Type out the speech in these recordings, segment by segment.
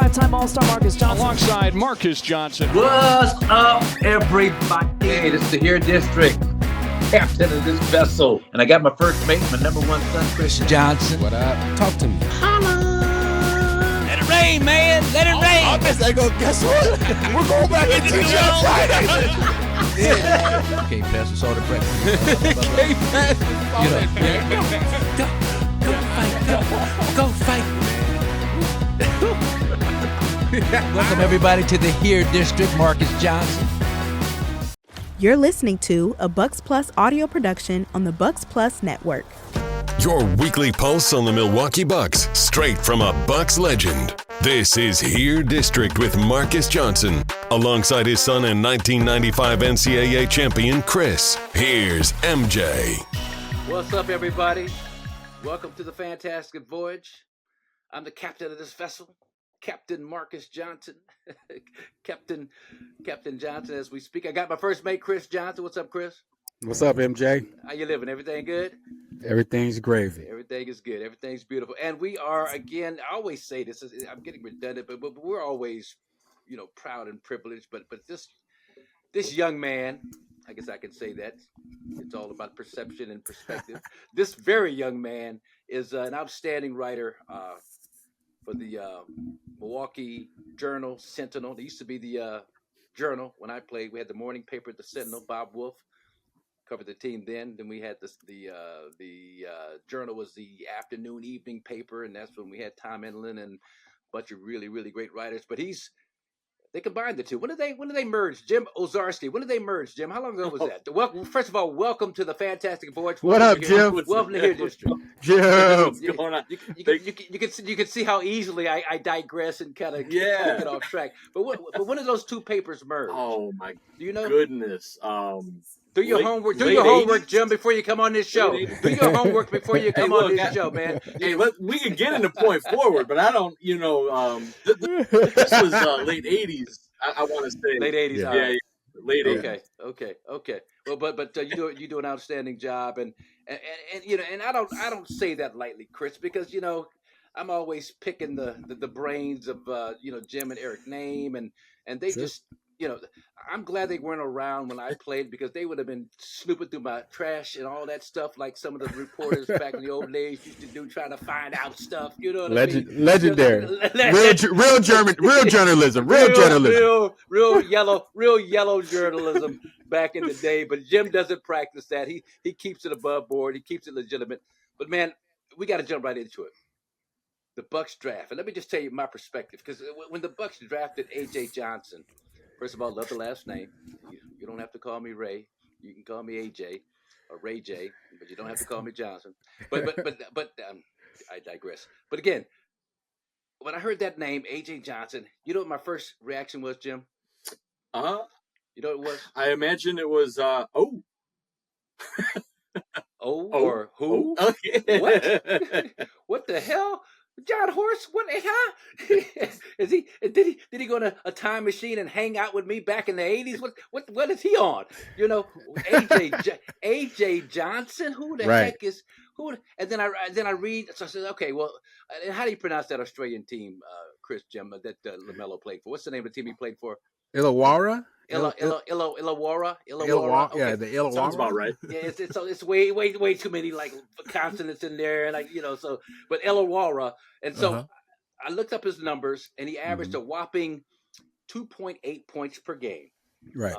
five-time All-Star Marques Johnson. Alongside Marques Johnson. What's up, everybody? Hey, this is the Here District, captain of this vessel. And I got my first mate, my number one son, Kris Johnson. What up? Talk to me. Holla! Let it rain, man. Let it rain. I guess what? We're going back into the Friday. Can't pass us all the breakfast. Can't pass us all. Go fight. Welcome, everybody, to the Here District, Marques Johnson. You're listening to a Bucks Plus audio production on the Bucks Plus Network. Your weekly pulse on the Milwaukee Bucks, straight from a Bucks legend. This is Here District with Marques Johnson, alongside his son and 1995 NCAA champion, Kris. Here's MJ. What's up, everybody? Welcome to the fantastic voyage. I'm the captain of this vessel, Captain Marques Johnson. Captain Johnson as we speak. I got my first mate, Kris Johnson. What's up, Kris? What's up, MJ? How you living? Everything good? Everything's gravy. Everything is good. Everything's beautiful. And we are, again, I always say this, I'm getting redundant, but we're always, proud and privileged. But this young man, I guess I can say that. It's all about perception and perspective. This very young man is an outstanding writer for the Milwaukee Journal, Sentinel. It used to be the Journal when I played. We had the morning paper, the Sentinel. Bob Wolf covered the team then. Then we had the Journal was the afternoon, evening paper, and that's when we had Tom Enlin and a bunch of really, really great writers. But they combined the two. When did they merge? Jim Owczarski. When did they merge, Jim? How long ago was that? Well, first of all, welcome to the fantastic voyage. What up, Jim? Welcome to Here District. Jim. What's going on? You can see how easily I digress and kind of get off track. But when did those two papers merge? Oh my Do you know? goodness. Do your homework. Do late your homework, 80s? Jim, before you come on this show. Do your homework before you come on this show, man. Hey, we can get into point forward, but I don't. This was late '80s. I want to say Late 80s. Yeah, late 80s. Okay. Well, but you do an outstanding job, and I don't say that lightly, Kris, because I'm always picking the brains of Jim and Eric Name, and they just. I'm glad they weren't around when I played, because they would have been snooping through my trash and all that stuff, like some of the reporters back in the old days used to do, trying to find out stuff. You know what I mean? Legendary. Real journalism. Real yellow journalism back in the day. But Jim doesn't practice that. He keeps it above board. He keeps it legitimate. But man, we got to jump right into it. The Bucks draft, and let me just tell you my perspective, because when the Bucks drafted A.J. Johnson. First of all, love the last name. You don't have to call me Ray. You can call me AJ or Ray J, but you don't have to call me Johnson. But I digress. But again, when I heard that name, AJ Johnson, you know what my first reaction was, Jim? You know what it was? I imagine it was or who? Oh, okay. What? What the hell? John Horse, what? Huh? Did he go to a time machine and hang out with me back in the 80s? What is he on? AJ Johnson. Who the heck is who? And then I read. So I said, okay, well, and how do you pronounce that Australian team, Kris, Jim, that LaMelo played for? What's the name of the team he played for? Illawarra. Illawarra. Illawarra. Okay. Yeah, the Illawarra. Sounds about right. Yeah, it's way too many like consonants in there, and so. But Illawarra, and so I looked up his numbers, and he averaged a whopping 2.8 points per game. Right.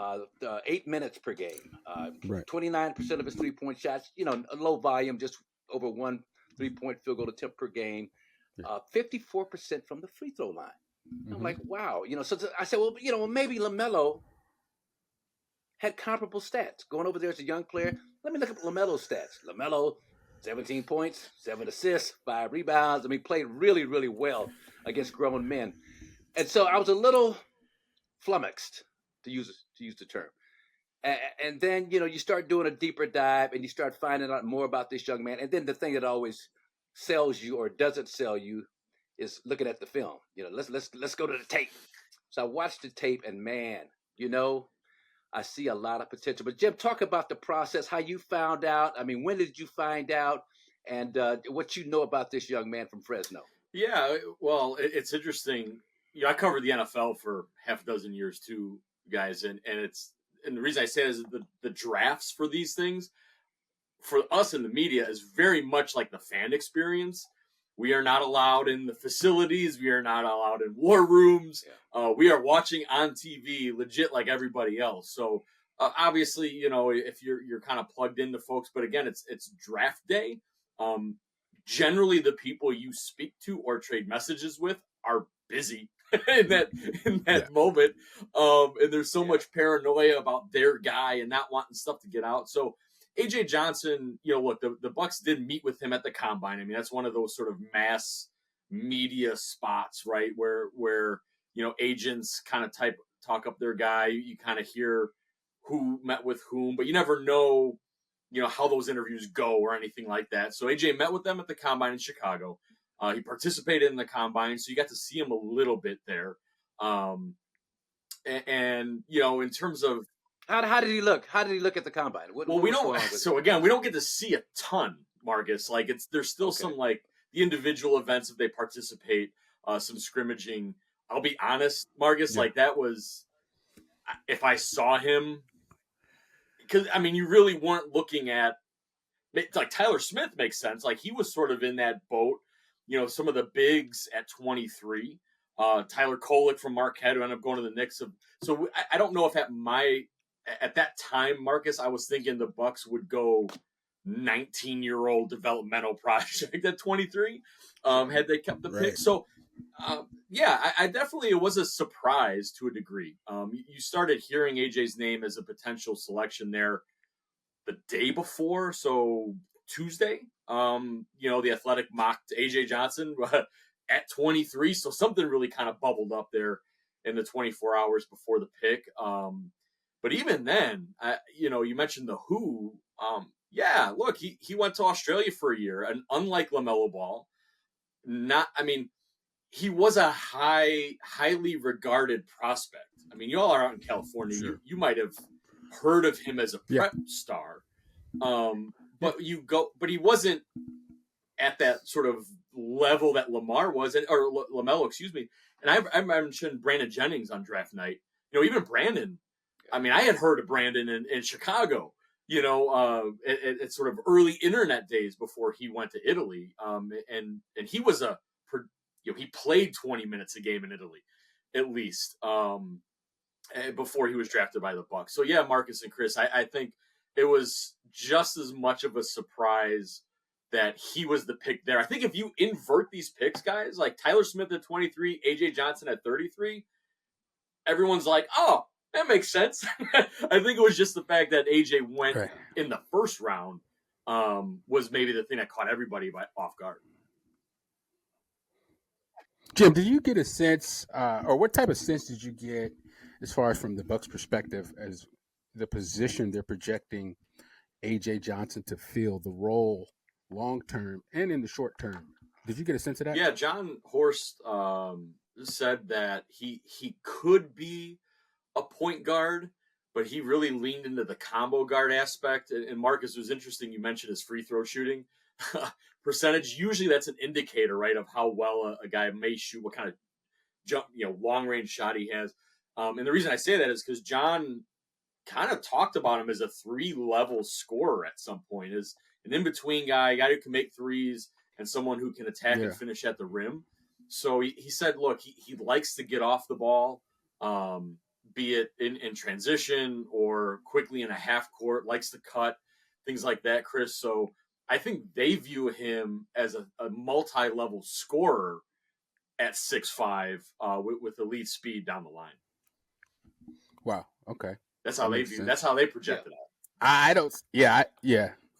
8 minutes per game. Right. 29% of his 3-point shots. A low volume, just over 1 3-point field goal attempt per game. 54% from the free throw line. I'm like, wow. So I said, well, maybe LaMelo had comparable stats. Going over there as a young player, let me look up LaMelo's stats. LaMelo, 17 points, 7 assists, 5 rebounds. I mean, played really, really well against grown men. And so I was a little flummoxed, to use the term. And then, you start doing a deeper dive and you start finding out more about this young man. And then the thing that always sells you or doesn't sell you is looking at the film. Let's go to the tape. So I watched the tape, and man, I see a lot of potential. But Jim, talk about the process, how you found out. I mean, when did you find out, and what you know about this young man from Fresno? Yeah, well, it's interesting. I covered the NFL for half a dozen years too, guys, and the reason I say it is the drafts for these things for us in the media is very much like the fan experience. We are not allowed in the facilities. We are not allowed in war rooms. We are watching on TV, legit like everybody else. So obviously, if you're kind of plugged into folks, but again, it's draft day. Generally, the people you speak to or trade messages with are busy in that moment, and there's so much paranoia about their guy and not wanting stuff to get out. So AJ Johnson, look, the Bucks did meet with him at the combine. I mean, that's one of those sort of mass media spots, right? Where agents kind of talk up their guy. You kind of hear who met with whom, but you never know, how those interviews go or anything like that. So AJ met with them at the combine in Chicago. He participated in the combine, so you got to see him a little bit there. And in terms of how did he look? How did he look at the combine? We don't. So again, we don't get to see a ton, Marcus. Like there's still some like the individual events if they participate, some scrimmaging. I'll be honest, Marcus. Like that was, if I saw him, because I mean, you really weren't looking at like Tyler Smith makes sense. Like he was sort of in that boat. Some of the bigs at 23. Tyler Kolek from Marquette who ended up going to the Knicks. So I don't know if at that time, Marcus, I was thinking the Bucks would go 19-year-old developmental project at 23 had they kept the pick. So, I definitely, it was a surprise to a degree. You started hearing AJ's name as a potential selection there the day before, so Tuesday. The Athletic mocked AJ Johnson at 23, so something really kind of bubbled up there in the 24 hours before the pick. But even then, you mentioned the Who. Look, he went to Australia for a year, and unlike LaMelo Ball, he was a highly regarded prospect. I mean, you all are out in California. Sure. You might have heard of him as a prep star, but he wasn't at that sort of level that Lamar was, or LaMelo, excuse me. And I mentioned Brandon Jennings on draft night. Even Brandon. I mean, I had heard of Brandon in Chicago, at sort of early internet days before he went to Italy. And he was he played 20 minutes a game in Italy, at least, before he was drafted by the Bucks. So yeah, Marcus and Kris, I think it was just as much of a surprise that he was the pick there. I think if you invert these picks, guys, like Tyler Smith at 23, AJ Johnson at 33, everyone's like, oh, that makes sense. I think it was just the fact that AJ went in the first round was maybe the thing that caught everybody off guard. Jim, did you get a sense, or what type of sense did you get as far as from the Bucks' perspective as the position they're projecting AJ Johnson to fill, the role long term and in the short term? Did you get a sense of that? Yeah, John Horst said that he could be a point guard, but he really leaned into the combo guard aspect. And Marcus, it was interesting you mentioned his free throw shooting percentage. Usually that's an indicator, right, of how well a guy may shoot, what kind of jump, long range shot he has. And the reason I say that is because John kind of talked about him as a 3-level scorer at some point, as an in-between guy, a guy who can make threes and someone who can attack and finish at the rim. So he said, look, he likes to get off the ball, be it in transition or quickly in a half court, likes to cut, things like that, Kris. So I think they view him as a multi-level scorer at 6'5", with elite speed down the line. Wow. Okay. That's how they view. Sense. That's how they project it out. I don't. Yeah.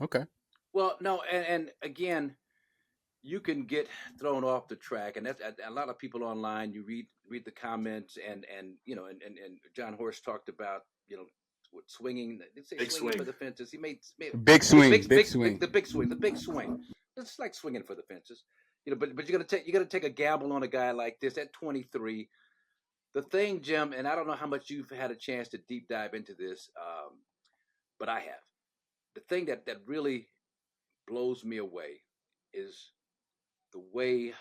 Okay. Well, no, and again, you can get thrown off the track, and that's a lot of people online. You read the comments, and John Horst talked about what swinging. Big swing for the fences. He made big swing. The big swing. It's like swinging for the fences, But you got to take a gamble on a guy like this at 23. The thing, Jim, and I don't know how much you've had a chance to deep dive into this, but I have. The thing that really blows me away is the way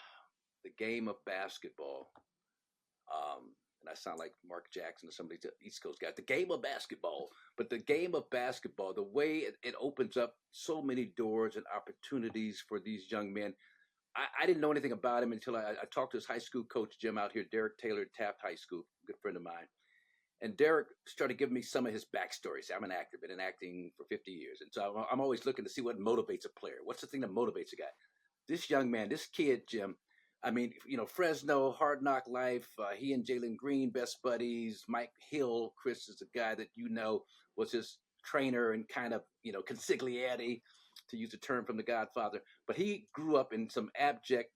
the game of basketball And I sound like Mark Jackson or somebody, East Coast guy. The game of basketball, but the game of basketball, the way it opens up so many doors and opportunities for these young men. I didn't know anything about him until I talked to his high school coach, Jim, out here, Derek Taylor at Taft High School, a good friend of mine. And Derek started giving me some of his backstory. See, I'm an actor, been in acting for 50 years. And so I'm always looking to see what motivates a player. What's the thing that motivates a guy? This young man, this kid, Jim, I mean, Fresno, Hard Knock Life, he and Jalen Green, best buddies. Mike Hill, Chris is a guy that was his trainer and kind of, consigliere, to use a term from The Godfather. But he grew up in some abject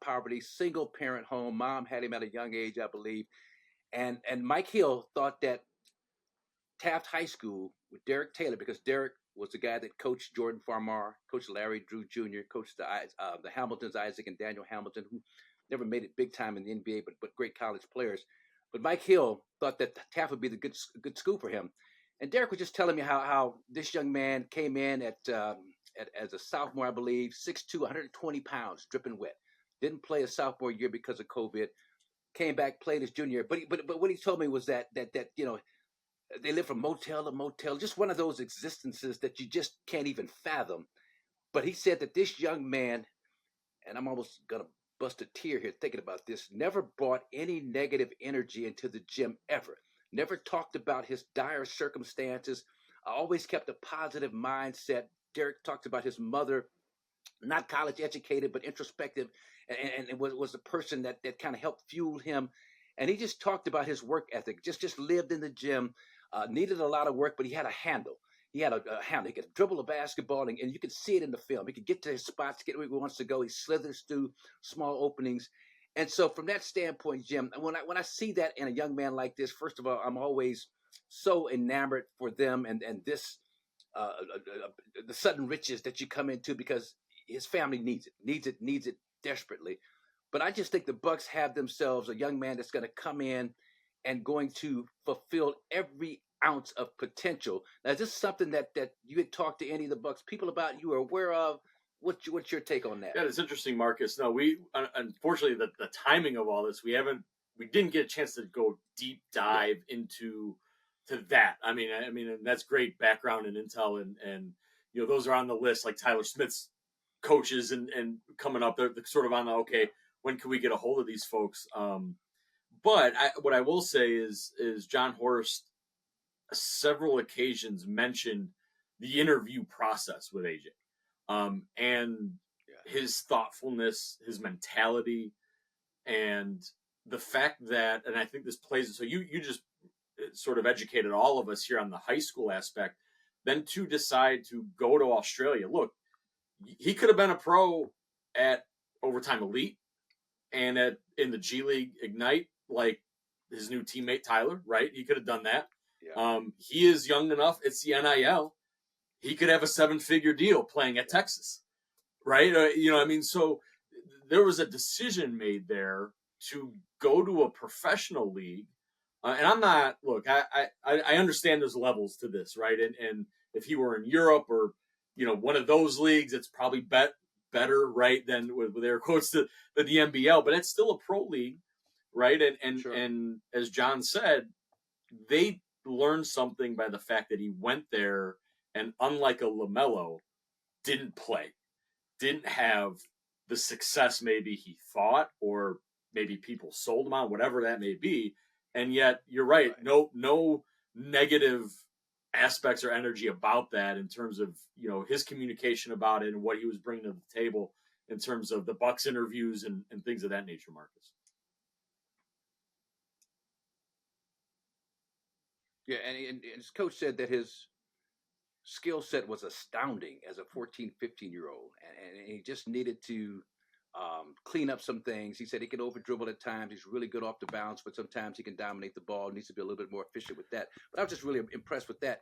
poverty, single parent home. Mom had him at a young age, I believe. And Mike Hill thought that Taft High School with Derek Taylor, because Derek was the guy that coached Jordan Farmar, coached Larry Drew Jr., coached the Hamiltons, Isaac and Daniel Hamilton, who never made it big time in the NBA, but great college players. But Mike Hill thought that Taft would be the good school for him. And Derek was just telling me how this young man came in as a sophomore, I believe, 6'2", 120 pounds, dripping wet. Didn't play his sophomore year because of COVID. Came back, played his junior year. But what he told me was that they live from motel to motel, just one of those existences that you just can't even fathom. But he said that this young man, and I'm almost going to bust a tear here thinking about this, never brought any negative energy into the gym ever. Never talked about his dire circumstances. Always kept a positive mindset. Derek talked about his mother, not college educated, but introspective, and was a person that kind of helped fuel him. And he just talked about his work ethic, just lived in the gym, needed a lot of work, but he had a handle. He had a handle. He could dribble a basketball, and you could see it in the film. He could get to his spots, get where he wants to go. He slithers through small openings. And so from that standpoint, Jim, when I see that in a young man like this, first of all, I'm always so enamored for them and this the sudden riches that you come into, because his family needs it desperately. But I just think the Bucks have themselves a young man that's going to come in and going to fulfill every ounce of potential. Now, is this something that you had talked to any of the Bucks people about, you are aware of? What's your take on that? Yeah, it's interesting, Marcus. No, we unfortunately the timing of all this, we didn't get a chance to go deep dive into that. I mean, and that's great background and intel, and those are on the list, like Tyler Smith's coaches and coming up. They're sort of on the okay, when can we get a hold of these folks? But what I will say is John Horst several occasions mentioned the interview process with AJ. And his thoughtfulness, his mentality, and the fact that, and I think this plays, so you just sort of educated all of us here on the high school aspect, then to decide to go to Australia. Look, he could have been a pro at Overtime Elite and in the G League Ignite, like his new teammate Tyler, right? He could have done that. Yeah. He is young enough. It's the NIL. He could have a 7-figure deal playing at Texas, right? So there was a decision made there to go to a professional league. And I'm not, look, I understand there's levels to this, right? And if he were in Europe or, one of those leagues, it's probably better, right, than with air quotes the NBL, but it's still a pro league, right? And as John said, they learned something by the fact that he went there and, unlike a LaMelo, didn't play, didn't have the success maybe he thought, or maybe people sold him on, whatever that may be. And yet, you're right. No negative aspects or energy about that in terms of, his communication about it and what he was bringing to the table in terms of the Bucks interviews and things of that nature, Marcus. Yeah, and his coach said that his skill set was astounding as a 14, 15-year-old, and he just needed to clean up some things. He said he can over dribble at times. He's really good off the bounce, but sometimes he can dominate the ball. Needs to be a little bit more efficient with that. But I was just really impressed with that.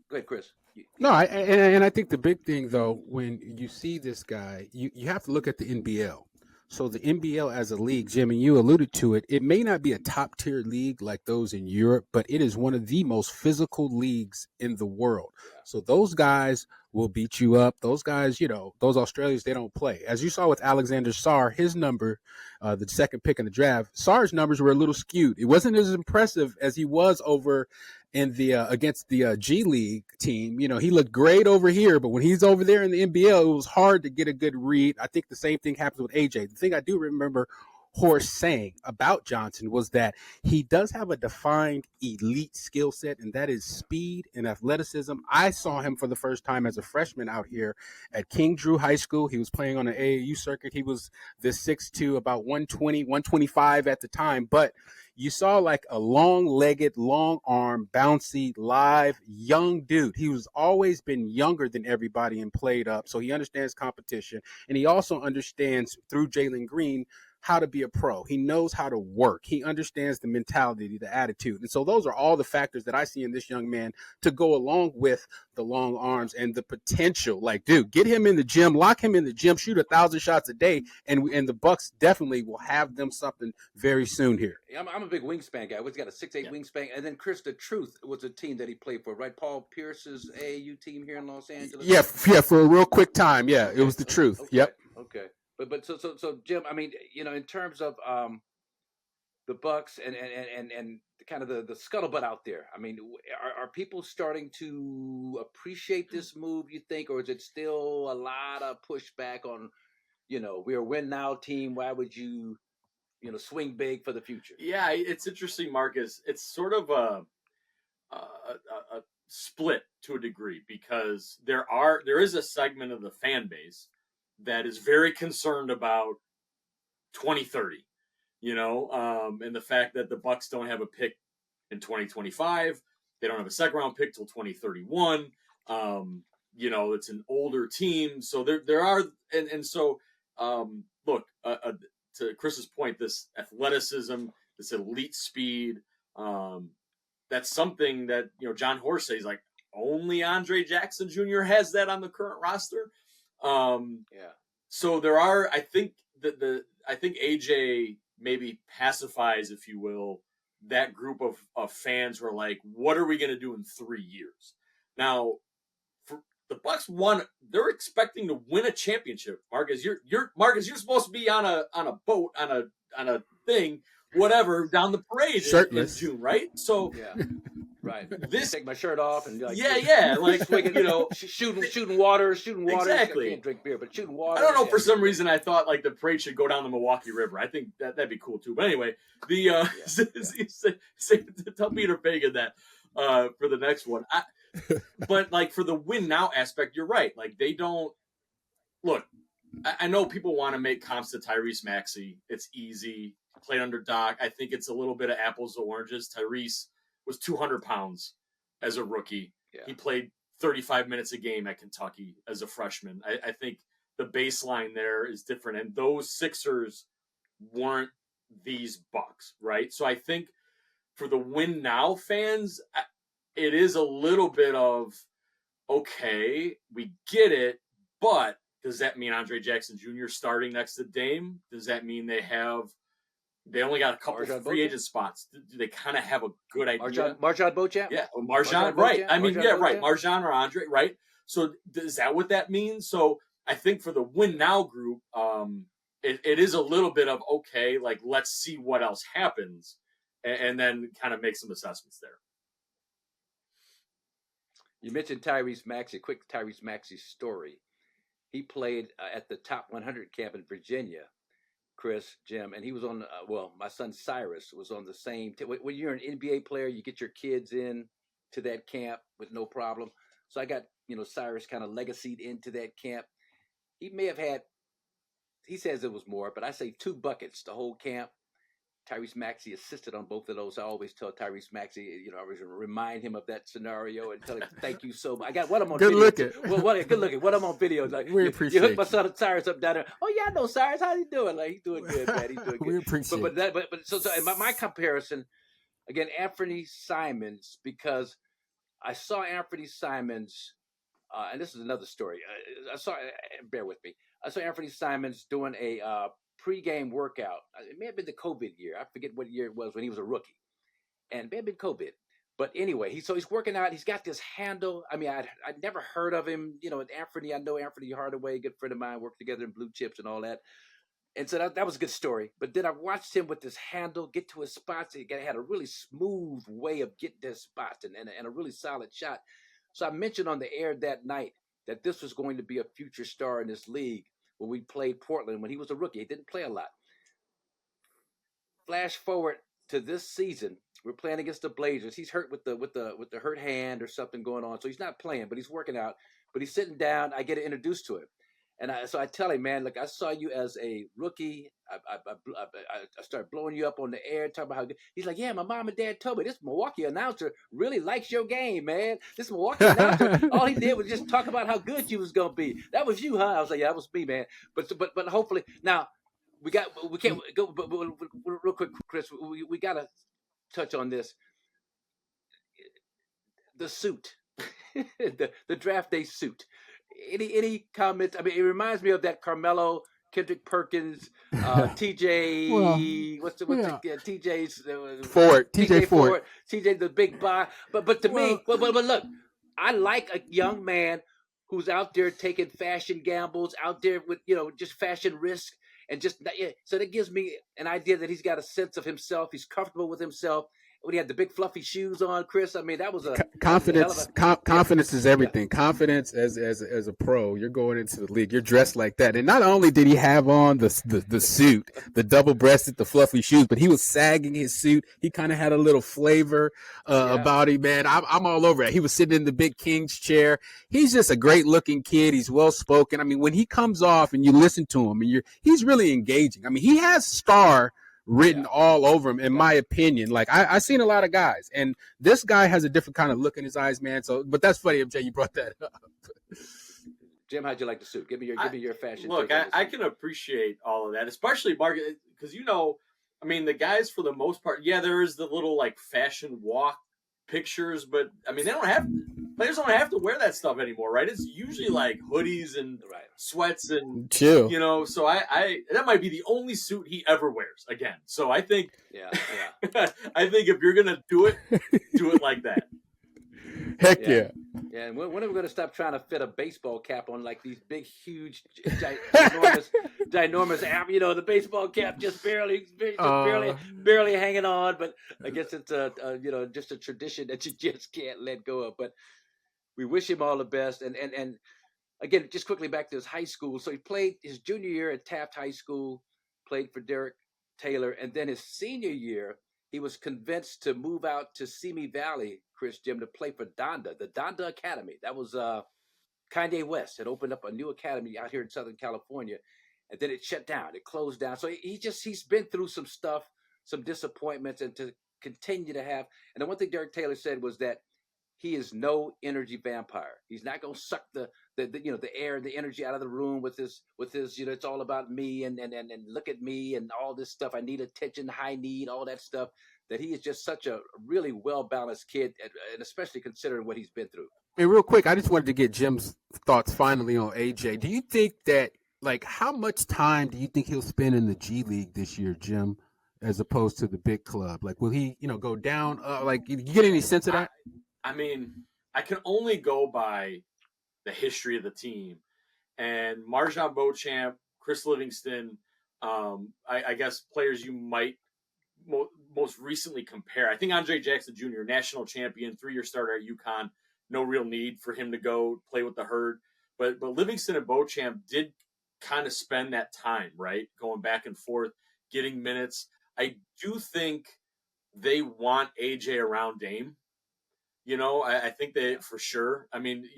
Go ahead, Chris. No, I think the big thing, though, when you see this guy, you have to look at the NBL. So the NBL as a league, Jim, and you alluded to it, it may not be a top tier league like those in Europe, but it is one of the most physical leagues in the world. So those guys will beat you up. Those guys, those Australians, they don't play. As you saw with Alexander Sarr, his number, the second pick in the draft, Sarr's numbers were a little skewed. It wasn't as impressive as he was over in the against the G League team. He looked great over here, but when he's over there in the NBL, it was hard to get a good read. I think the same thing happens with AJ. The thing I do remember Horst saying about Johnson was that he does have a defined elite skill set, and that is speed and athleticism. I saw him for the first time as a freshman out here at King Drew High School. He was playing on the AAU circuit. He was this 6'2", about 120, 125 at the time, but you saw like a long-legged, long-arm, bouncy, live, young dude. He was always been younger than everybody and played up, so he understands competition, and he also understands through Jalen Green how to be a pro. He knows how to work. He understands the mentality, the attitude. And so those are all the factors that I see in this young man to go along with the long arms and the potential. Like, dude, get him in the gym, lock him in the gym, shoot 1,000 shots a day, and the Bucks definitely will have them something very soon here. I'm a big wingspan guy. He's got a 6'8" wingspan. And then Chris, the Truth was a team that he played for, right? Paul Pierce's AAU team here in Los Angeles? Yeah, for a real quick time. Yeah, it was the Truth. Okay. Yep. Okay. But so Jim, I mean, in terms of the Bucks and kind of the scuttlebutt out there, I mean, are people starting to appreciate this move, you think, or is it still a lot of pushback on, we're a win now team, why would you, swing big for the future? Yeah, it's interesting, Marcus. It's sort of a split to a degree, because there is a segment of the fan base that is very concerned about 2030, and the fact that the Bucks don't have a pick in 2025, they don't have a second round pick till 2031. It's an older team, so there are, and so look, to Chris's point, this athleticism, this elite speed, that's something that John Horst says, like, only Andre Jackson Jr. has that on the current roster. So there are, I think I think AJ maybe pacifies, if you will, that group of fans who are like, what are we going to do in 3 years? Now, for the Bucks they're expecting to win a championship. Marcus, you're supposed to be on a boat, on a thing, whatever, down the parade in June, right? So yeah. Right. Take my shirt off and like shooting water. Exactly. I can't drink beer, but shooting water. I don't know. For some reason, I thought like the parade should go down the Milwaukee River. I think that'd be cool too. But anyway, tell Peter Fagan that for the next one. But like for the win now aspect, you're right. Like they don't look. I know people want to make comps to Tyrese Maxey. It's easy. Played under Doc. I think it's a little bit of apples to oranges. Tyrese was 200 pounds as a rookie. Yeah. He played 35 minutes a game at Kentucky as a freshman. I think the baseline there is different. And those Sixers weren't these Bucks, right? So I think for the win now fans, it is a little bit of, okay, we get it, but does that mean Andre Jackson Jr. starting next to Dame? Does that mean they only got a couple of free agent spots? Do they kind of have a good idea? Marjan Beauchamp? Yeah, Marjan, right. I mean, right. Marjan or Andre, right? So is that what that means? So I think for the win now group, it is a little bit of, okay, like, let's see what else happens, and then kind of make some assessments there. You mentioned Tyrese Maxey. A quick Tyrese Maxey story. He played at the Top 100 camp in Virginia, Chris, Jim, and he was on, my son Cyrus was on the same team. When you're an NBA player, you get your kids in to that camp with no problem. So I got, Cyrus kind of legacied into that camp. He may have had, he says it was more, but I say 2 buckets the whole camp. Tyrese Maxey assisted on both of those. I always tell Tyrese Maxey, I always remind him of that scenario and tell him, thank you so much. I got what I'm on good video. Looking. Well, good looking. What I'm on video. Like, we appreciate you hooked my son Cyrus up down there. Oh, yeah, I know Cyrus. How he doing? Like, he's doing good, man. He's doing good. We appreciate but so my comparison, again, Anthony Simons, because I saw Anthony Simons, and this is another story. Bear with me. I saw Anthony Simons doing a pregame workout. It may have been the COVID year. I forget what year it was when he was a rookie, and it may have been COVID. But anyway, he's working out. He's got this handle. I mean, I'd never heard of him. You know, Anthony. I know Anthony Hardaway, a good friend of mine, worked together in Blue Chips and all that. And so that was a good story. But then I watched him with this handle get to his spots. He had a really smooth way of getting his spots and a really solid shot. So I mentioned on the air that night that this was going to be a future star in this league when we played Portland when he was a rookie. He didn't play a lot. Flash forward to this season, we're playing against the Blazers. He's hurt with the hurt hand or something going on, so he's not playing, but he's working out. But he's sitting down. I get introduced to him. And so I tell him, man, look, I saw you as a rookie. I started blowing you up on the air, talking about how good. He's like, yeah, my mom and dad told me this Milwaukee announcer really likes your game, man. This Milwaukee announcer, all he did was just talk about how good you was gonna be. That was you, huh? I was like, yeah, that was me, man. But hopefully now we can't go. But real quick, Chris, we gotta touch on this. The suit, the draft day suit. Any comments? I mean, it reminds me of that Carmelo, Kendrick Perkins, TJ. TJ's Ford, TJ Ford, TJ the big buy. But to me, but look, I like a young man who's out there taking fashion gambles, out there with just fashion risk, and so that gives me an idea that he's got a sense of himself. He's comfortable with himself. When he had the big fluffy shoes on, Chris, I mean, that was a confidence. Confidence is everything. Yeah. Confidence as a pro, you're going into the league. You're dressed like that, and not only did he have on the suit, the double-breasted, the fluffy shoes, but he was sagging his suit. He kind of had a little flavor about him, man. I'm all over it. He was sitting in the big king's chair. He's just a great-looking kid. He's well-spoken. I mean, when he comes off and you listen to him, and he's really engaging. I mean, he has star written all over him, in my opinion. Like I've seen a lot of guys, and this guy has a different kind of look in his eyes, man. So, but that's funny, MJ, you brought that up. Jim, how'd you like the suit? Give me your fashion. Look, I can appreciate all of that, especially Marcus, because I mean, the guys for the most part, there is the little like fashion walk pictures, but I mean, players don't have to wear that stuff anymore, right? It's usually like hoodies and sweats and chill, so I that might be the only suit he ever wears again. So I think, I think if you're going to do it like that. Heck yeah. Yeah, and when are we going to stop trying to fit a baseball cap on like these big, huge, ginormous the baseball cap just barely hanging on. But I guess it's just a tradition that you just can't let go of. But we wish him all the best. And again, just quickly back to his high school. So he played his junior year at Taft High School, played for Derek Taylor, and then his senior year, he was convinced to move out to Simi Valley, Jim, to play for Donda, the Donda Academy. That was Kanye West had opened up a new academy out here in Southern California, and then it shut down. It closed down. So he's been through some stuff, some disappointments, and to continue to have. And the one thing Derek Taylor said was that he is no energy vampire. He's not going to suck the air and the energy out of the room with his it's all about me and look at me and all this stuff. I need attention, high need, all that stuff. That he is just such a really well-balanced kid, and especially considering what he's been through. Hey, real quick, I just wanted to get Jim's thoughts finally on AJ. Do you think that, like, how much time do you think he'll spend in the G League this year, Jim, as opposed to the big club? Like, will he, go down? Like, you get any sense of that? I mean, I can only go by the history of the team. And Marjan Beauchamp, Chris Livingston, I guess players you might most recently compare. I think Andre Jackson Jr., national champion, 3-year starter at UConn. No real need for him to go play with the Herd. But Livingston and Beauchamp did kind of spend that time, right, going back and forth, getting minutes. I do think they want AJ around Dame. I think they for sure. I mean,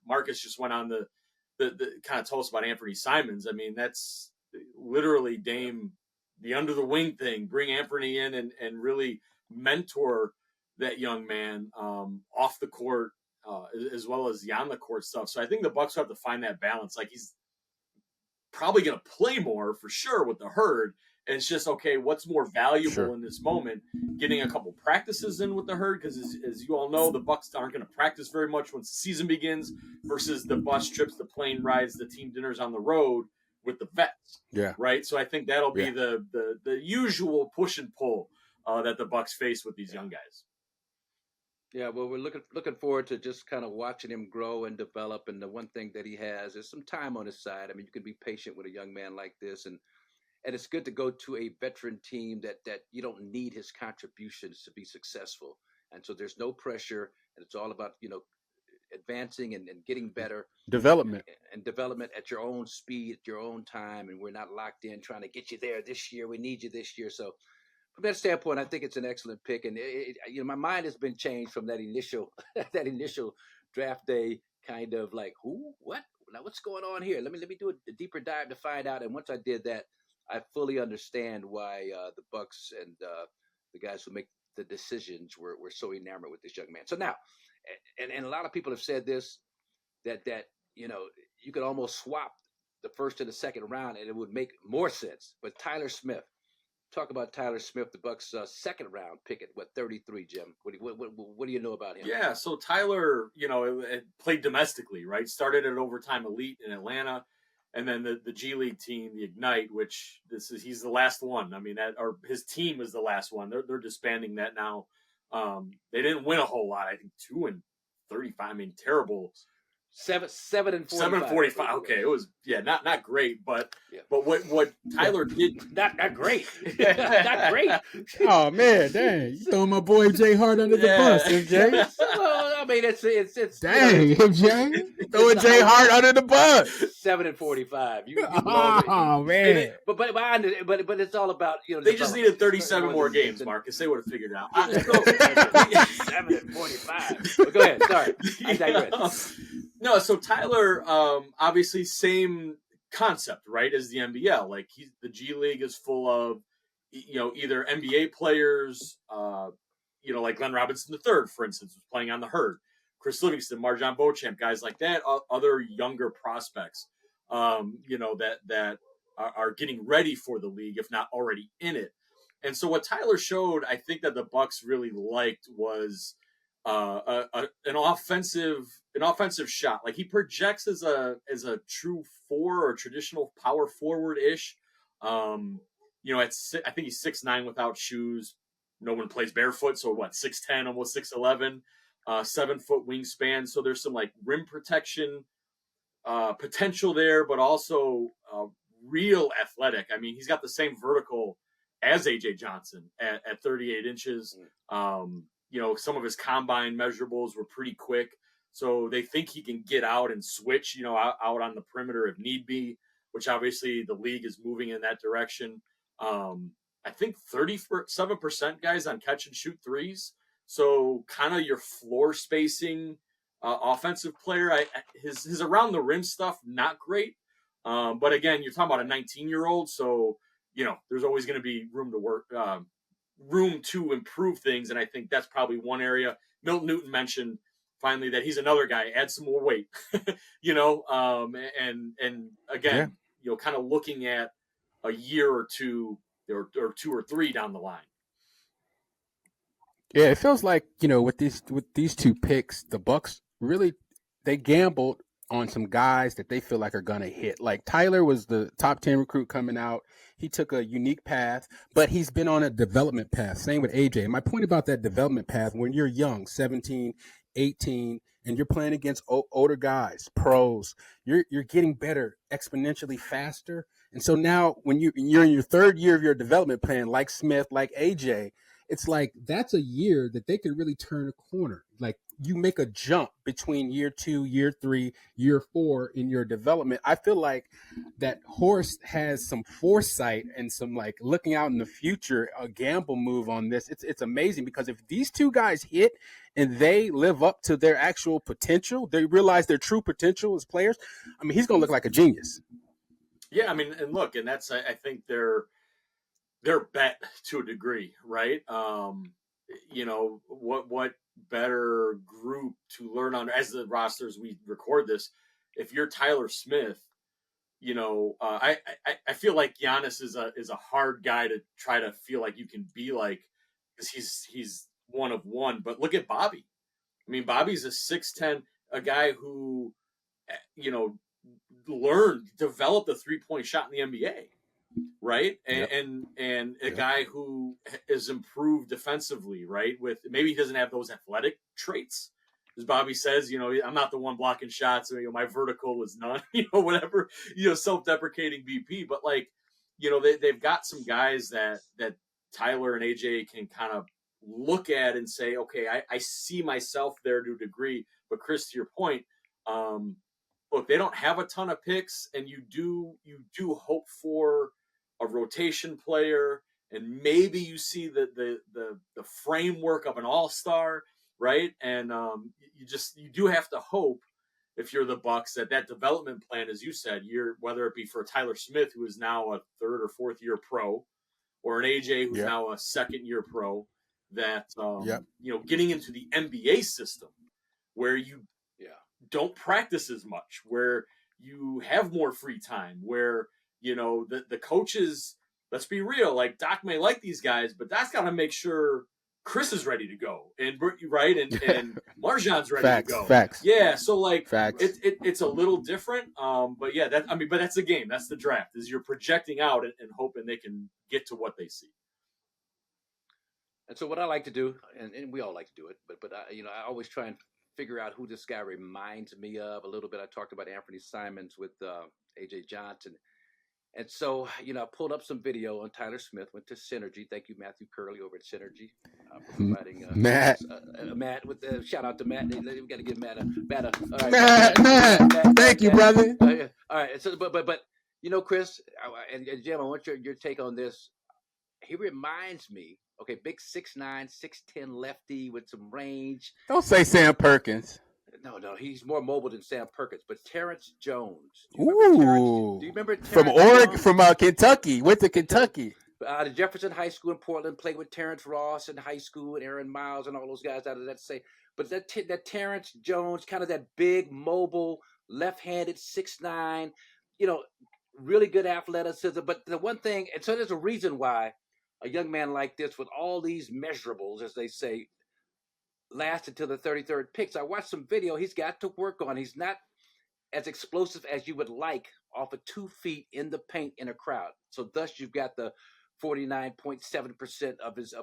Marcus just went on the kind of told us about Anthony Simons. I mean, that's literally Dame, the under the wing thing. Bring Anthony in and really mentor that young man off the court as well as the on the court stuff. So I think the Bucks have to find that balance. Like, he's probably going to play more for sure with the Herd. And it's just, okay, what's more valuable in this moment? Getting a couple practices in with the Herd, because as you all know, the Bucks aren't going to practice very much once the season begins, versus the bus trips, the plane rides, the team dinners on the road with the vets. Yeah. Right. So I think that'll be the usual push and pull that the Bucks face with these young guys. Yeah, well, we're looking forward to just kind of watching him grow and develop. And the one thing that he has is some time on his side. I mean, you can be patient with a young man like this, and it's good to go to a veteran team that you don't need his contributions to be successful. And so there's no pressure, and it's all about advancing and getting better, Development at your own speed, at your own time. And we're not locked in trying to get you there this year. We need you this year. So from that standpoint, I think it's an excellent pick. And my mind has been changed from that initial draft day kind of like, who, what, now what's going on here? Let me do a deeper dive to find out. And once I did that, I fully understand why the Bucks and the guys who make the decisions were so enamored with this young man. So now, and a lot of people have said this, that you could almost swap the first and the second round and it would make more sense. But Tyler Smith, talk about Tyler Smith, the Bucks' second round pick at 33, Jim. What do you know about him? Yeah, so Tyler, played domestically, right? Started at Overtime Elite in Atlanta, and then the G League team, the Ignite, which he's the last one. I mean, or his team is the last one. They're disbanding that now. They didn't win a whole lot. I think 2-35. I mean, terrible. 7-45. 7-45. Okay, it was not great, but what Tyler did not great, not great. Oh man, dang! You throwing my boy Jay Hart under the bus, MJ. Well, I mean, it's dang, MJ, throwing Jay Hart under the bus. 7-45. Oh man, but it's all about They just needed 37 more games, Marcus. They would have figured it out. 7-45. Go ahead. Sorry, I digress. No, so Tyler, obviously same concept, right, as the NBL. Like the G League is full of, either NBA players, like Glenn Robinson III, for instance, was playing on the Herd, Chris Livingston, Marjan Beauchamp, guys like that, other younger prospects, that are getting ready for the league, if not already in it. And so what Tyler showed, I think that the Bucks really liked was an offensive shot. Like he projects as a true four or traditional power forward ish. I think he's 6'9" without shoes. No one plays barefoot, so 6'10", almost 6'11", 7-foot wingspan. So there's some like rim protection potential there, but also real athletic. I mean, he's got the same vertical as AJ Johnson at 38 inches. Some of his combine measurables were pretty quick. So they think he can get out and switch, out on the perimeter if need be, which obviously the league is moving in that direction. I think 37% guys on catch and shoot threes. So kind of your floor spacing offensive player. His around the rim stuff, not great. But again, you're talking about a 19-year-old. So, there's always going to be room to work, room to improve things. And I think that's probably one area. Milton Newton mentioned finally that he's another guy, add some more weight, and again, kind of looking at a year or two or 2 or 3 down the line. Yeah, it feels like, with these two picks, the Bucks really, they gambled on some guys that they feel like are going to hit. Like Tyler was the top 10 recruit coming out. He took a unique path, but he's been on a development path. Same with AJ. My point about that development path, when you're young, 17, 18, and you're playing against older guys, pros, you're getting better exponentially faster. And so now when you're in your third year of your development plan, like Smith, like AJ, it's like that's a year that they could really turn a corner. Like you make a jump between year 2, year 3, year 4 in your development. I feel like that Horst has some foresight and some like looking out in the future, a gamble move on this. It's amazing because if these two guys hit and they live up to their actual potential, they realize their true potential as players. I mean, he's going to look like a genius. Yeah, I mean, and look, and that's I think they're bet to a degree, right? What better group to learn on as the rosters we record this. If you're Tyler Smith, I feel like Giannis is a hard guy to try to feel like you can be like, because he's one of one. But look at Bobby. I mean, Bobby's a 6'10", a guy who, developed a 3-point shot in the NBA, right? And a guy who is improved defensively, right? With maybe he doesn't have those athletic traits, as Bobby says. I'm not the one blocking shots. My vertical is none. Whatever. Self-deprecating BP, but they've got some guys that Tyler and AJ can kind of look at and say, okay, I see myself there to a degree. But Kris, to your point, look, they don't have a ton of picks, and you do hope for a rotation player, and maybe you see the framework of an all-star, right? And you do have to hope, if you're the Bucks, that development plan, as you said, whether it be for Tyler Smith, who is now a 3rd or 4th year pro, or an AJ who's now a 2nd year pro, that getting into the NBA system where you don't practice as much, where you have more free time, where the coaches, let's be real, like Doc may like these guys, but Doc's got to make sure Kris is ready to go, and Marjan's ready to go. Facts. Yeah, so facts. It's a little different, but that's the game. That's the draft. Is you're projecting out and hoping they can get to what they see. And so what I like to do, and we all like to do it, but I always try and figure out who this guy reminds me of a little bit. I talked about Anthony Simons with AJ Johnson. And so, I pulled up some video on Tyler Smith, went to Synergy. Thank you, Matthew Curley over at Synergy, for providing Matt. Matt with the shout out to Matt. We got to give Matt a all right, Matt. Thank you, brother. All right. So, but Kris and Jim, I want your take on this. He reminds me, okay, big 6'9", 6'10" lefty with some range. Don't say Sam Perkins. No, he's more mobile than Sam Perkins. But Terrence Jones. Do you remember Terrence from Oregon, Jones? from Kentucky? Went to Kentucky. Out of Jefferson High School in Portland, played with Terrence Ross in high school and Aaron Miles and all those guys out of that say. But that Terrence Jones, kind of that big, mobile, left-handed, 6'9", really good athleticism. But the one thing, and so there's a reason why a young man like this, with all these measurables, as they say, lasted till the 33rd pick. So I watched some video. He's got to work on. He's not as explosive as you would like off of 2 feet in the paint in a crowd. So thus you've got the 49.7% of his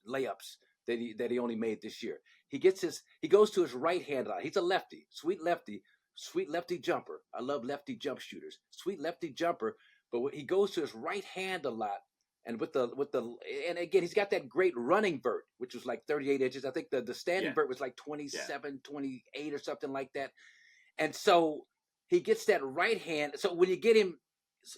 layups that he only made this year. He goes to his right hand a lot. He's a lefty, sweet lefty jumper. I love lefty jump shooters. Sweet lefty jumper, but he goes to his right hand a lot. And and again, he's got that great running vert, which was like 38 inches. I think the standing vert was like 27, 28 or something like that. And so he gets that right hand. So when you get him,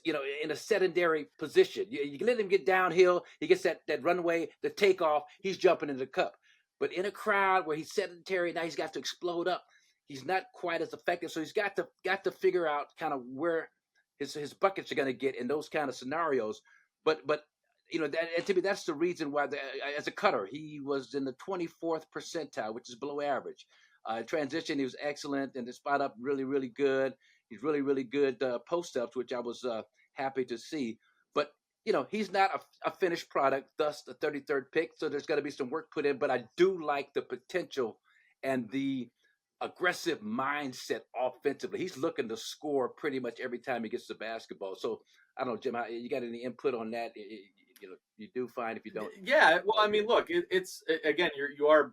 in a sedentary position, you let him get downhill. He gets that runway, the takeoff. He's jumping in the cup. But in a crowd where he's sedentary, now he's got to explode up. He's not quite as effective. So he's got to figure out kind of where his buckets are going to get in those kind of scenarios. But to me, that's the reason why, as a cutter, he was in the 24th percentile, which is below average. Transition, he was excellent, and the spot up really, really good. He's really, really good post-ups, which I was happy to see. But, he's not a finished product, thus the 33rd pick, so there's got to be some work put in. But I do like the potential and the aggressive mindset offensively. He's looking to score pretty much every time he gets the basketball. So, I don't know, Jim, you got any input on that? You do fine if you don't. Yeah, well, I mean, look, it's again, you are,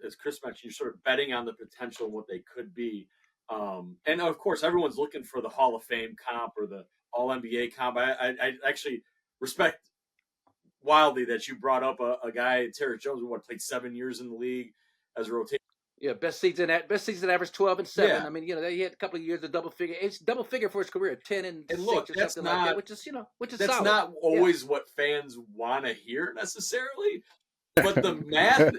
as Kris mentioned, you're sort of betting on the potential and what they could be. And of course, everyone's looking for the Hall of Fame comp or the All NBA comp. I actually respect wildly that you brought up a guy, Terrence Jones, who played 7 years in the league as a rotation. Yeah, best season average 12 and 7. Yeah. I mean, he had a couple of years of double figure. It's double figure for his career, 10 and 6 look, or something like that, which is that's solid. not always what fans want to hear necessarily. But the math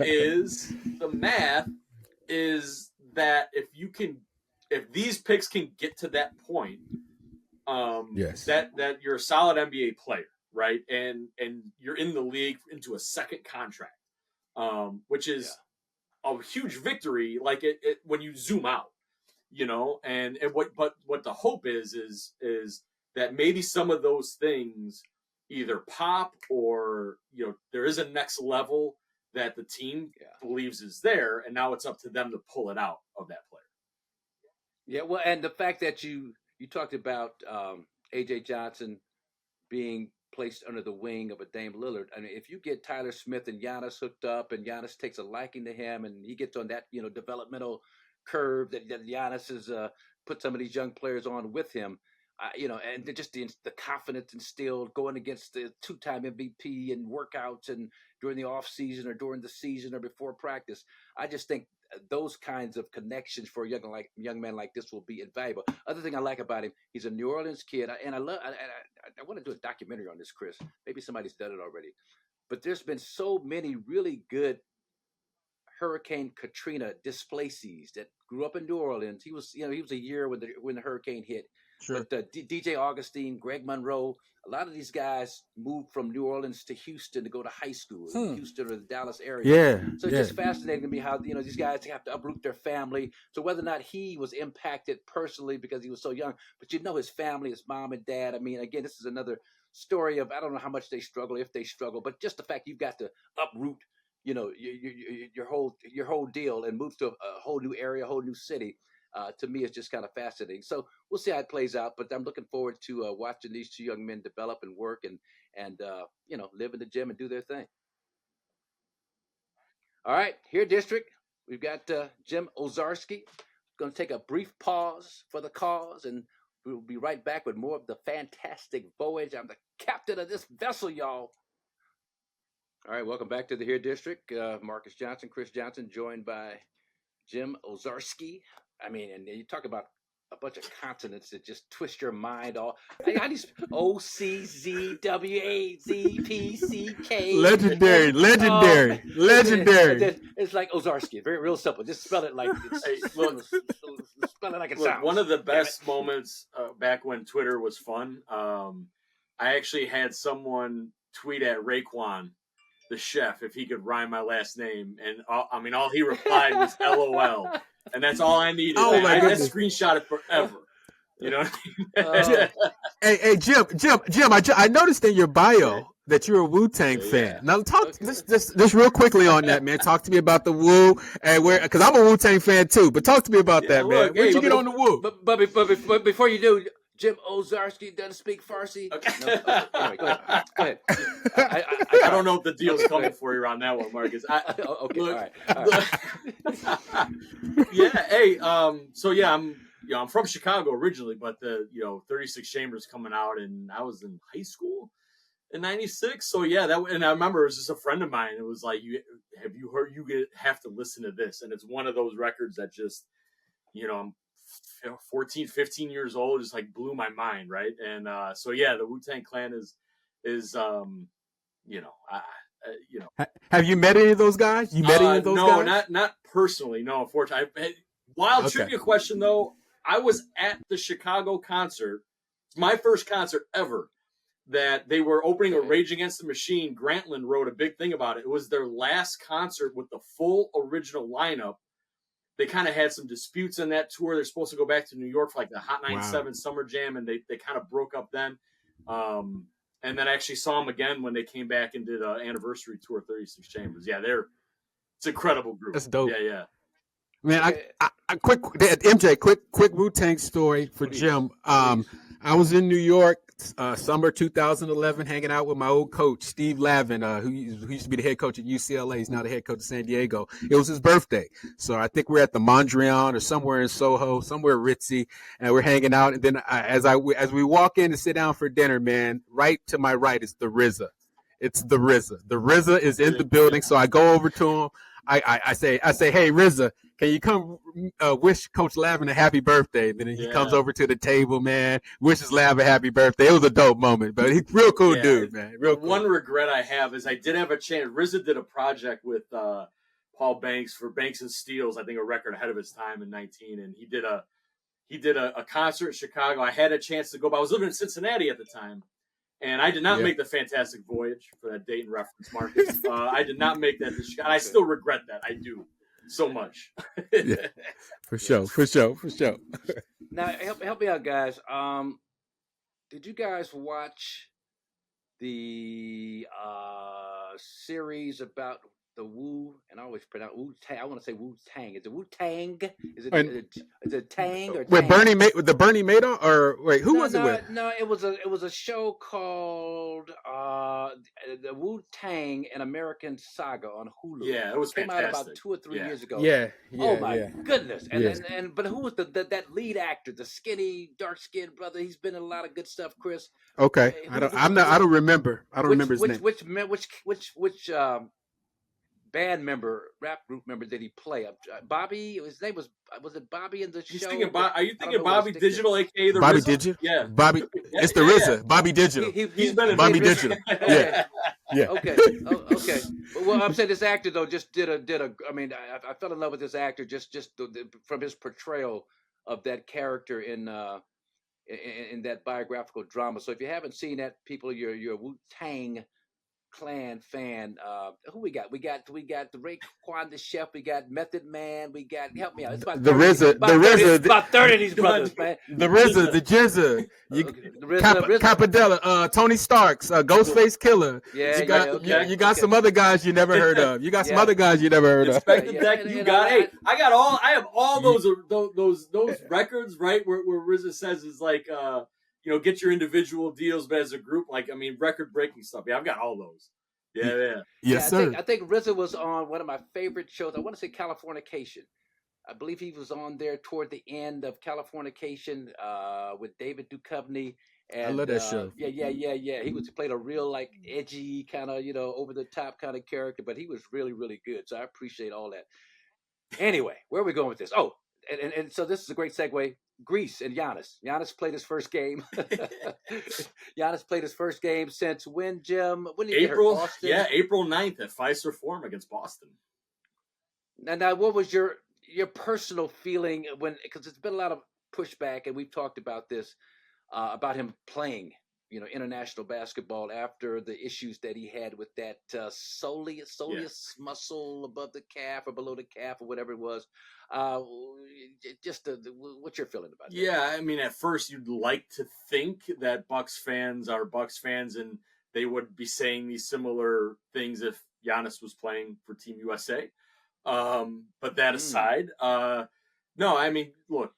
is that if these picks can get to that point, yes, that you're a solid NBA player, right? And you're in the league into a second contract, which is a huge victory. Like it when you zoom out, and what the hope is that maybe some of those things either pop or there is a next level that the team believes is there, and now it's up to them to pull it out of that player. Yeah, well, and the fact that you talked about A.J. Johnson being placed under the wing of a Dame Lillard. I mean, if you get Tyler Smith and Giannis hooked up, and Giannis takes a liking to him, and he gets on that developmental curve that Giannis has put some of these young players on with him, and just the confidence instilled going against the two-time MVP and workouts and during the off season or during the season or before practice. I just think those kinds of connections for a young man like this will be invaluable. Other thing I like about him, he's a New Orleans kid, and I want to do a documentary on this, Chris. Maybe somebody's done it already, but there's been so many really good Hurricane Katrina displacees that grew up in New Orleans. He was a year when the hurricane hit. Sure. But DJ Augustine, Greg Monroe, a lot of these guys moved from New Orleans to Houston to go to high school, in Houston or the Dallas area. Yeah. So it's just fascinating to me how these guys have to uproot their family. So whether or not he was impacted personally because he was so young, but his family, his mom and dad. I mean, again, this is another story of I don't know how much they struggle, if they struggle, but just the fact you've got to uproot your whole deal and move to a whole new area, a whole new city. To me, it's just kind of fascinating. So we'll see how it plays out. But I'm looking forward to watching these two young men develop and work and live in the gym and do their thing. All right, here, District, we've got Jim Owczarski. Going to take a brief pause for the cause, and we'll be right back with more of the fantastic voyage. I'm the captain of this vessel, y'all. All right, welcome back to the Here District. Marques Johnson, Kris Johnson, joined by Jim Owczarski. I mean, and you talk about a bunch of consonants that just twist your mind all. How do you OCZWAZPCK? Legendary. It's like Owczarski. Very real simple. Just spell it like spell it like it sounds. One of the best moments back when Twitter was fun. I actually had someone tweet at Raekwon, the chef, if he could rhyme my last name, and all he replied was LOL. And that's all I needed. Oh, my I goodness. screenshot it forever. You know what I mean? Hey, Jim, I noticed in your bio that you're a Wu-Tang fan. Now, talk just real quickly on that, man. Talk to me about the Wu, and because I'm a Wu-Tang fan too. But talk to me about that, man. Where'd you get on the Wu? But before you do, Jim Owczarski doesn't speak Farsi. Okay. No, anyway, go ahead. I don't know if the deal's coming for you on that one, Marques. Okay. Look, all right. Yeah. Hey. So yeah, I'm from Chicago originally, but the 36 Chambers coming out, and I was in high school in '96. So yeah, and I remember it was just a friend of mine. It was like, have you heard? You have to listen to this, and it's one of those records that just, I'm 14, 15 years old, just like blew my mind, right? And so yeah, the Wu-Tang Clan is Have you met any of those guys? Guys? No, not personally. No, unfortunately. Wild trivia question though. I was at the Chicago concert. It's my first concert ever. That they were opening a Rage Against the Machine. Grantland wrote a big thing about it. It was their last concert with the full original lineup. They kind of had some disputes on that tour. They're supposed to go back to New York for like the Hot 97 Summer Jam, and they kind of broke up then. And then I actually saw them again when they came back and did an anniversary tour, 36 Chambers. Yeah, it's an incredible group. That's dope. Yeah. Man, I quick Wu-Tang story for Jim. I was in New York, summer 2011, hanging out with my old coach, Steve Lavin, who used to be the head coach at UCLA. He's now the head coach of San Diego. It was his birthday. So I think we're at the Mondrian or somewhere in Soho, somewhere ritzy, and we're hanging out. And then as we walk in to sit down for dinner, man, right to my right is the RZA. It's the RZA. The RZA is in the building. So I go over to him. I say, hey, RZA, can you come wish Coach Lavin a happy birthday? And then he comes over to the table, man, wishes Lavin a happy birthday. It was a dope moment, but he's real cool dude, man. Real cool. One regret I have is I did have a chance. RZA did a project with Paul Banks for Banks and Steels, I think a record ahead of his time in 19, and he did a concert in Chicago. I had a chance to go, but I was living in Cincinnati at the time. And I did not make the Fantastic Voyage for that Dayton reference, Marques. I did not make that to Chicago. And I still regret that. I do so much. For sure. Now, help me out, guys. Did you guys watch the series about the Wu, and I always pronounce Wu-Tang. I want to say Wu-Tang. Is it Wu-Tang? Is it Tang or Wait, Tang? the Bernie Madoff, or wait, who was it with? No, it was a show called the Wu-Tang and American Saga on Hulu. Yeah, it was came fantastic. out about 2 or 3 years ago. Yeah. Oh my goodness! And, Yes. but who was that lead actor, the skinny, dark-skinned brother? He's been in a lot of good stuff, Chris. Okay, I don't remember. I don't remember his name. Which band member, rap group member did he play? Bobby. His name was it Bobby in the show? Are you thinking Bobby Digital, aka the Bobby RZA? Digital? Yeah, Bobby. It's the RZA. Bobby Digital. He's been in Bobby RZA. Digital. Yeah. Yeah. Okay. Okay. Well, I'm saying this actor though just did a. I mean, I fell in love with this actor just from his portrayal of that character in that biographical drama. So if you haven't seen that, people, you're a Wu-Tang Clan fan. Who we got? We got the Raekwon the Chef. We got Method Man. We got, help me out. It's about The 30, RZA. about 30 of these brothers, man. The RZA, the Jizza, Capadella, Tony Starks, Ghostface Killer. Yeah, you got some other guys you never heard of. You got some other guys you never heard of. Inspect the Deck. You got. Hey, I have all those records, right? Where RZA says is like, get your individual deals, but as a group, like, I mean, record-breaking stuff. Yeah, I've got all those. Yeah. Yes, sir. I think RZA was on one of my favorite shows. I want to say Californication. I believe he was on there toward the end of Californication with David Duchovny. And, I love that show. Yeah. He played a real, like, edgy kind of, over the top kind of character, but he was really, really good. So I appreciate all that. Anyway, where are we going with this? Oh, and so this is a great segue. Greece and Giannis. Giannis played his first game. Giannis played his first game since when, Jim? When did he April? get hurt? Boston? Yeah, April 9th at Fiserv Forum against Boston. Now, what was your personal feeling when? Because there's been a lot of pushback, and we've talked about this about him playing, international basketball after the issues that he had with that soleus muscle above the calf or below the calf or whatever it was. What's your feeling about that? Yeah, I mean, at first you'd like to think that Bucks fans are Bucks fans and they would be saying these similar things if Giannis was playing for Team USA. But that aside, no, I mean, look,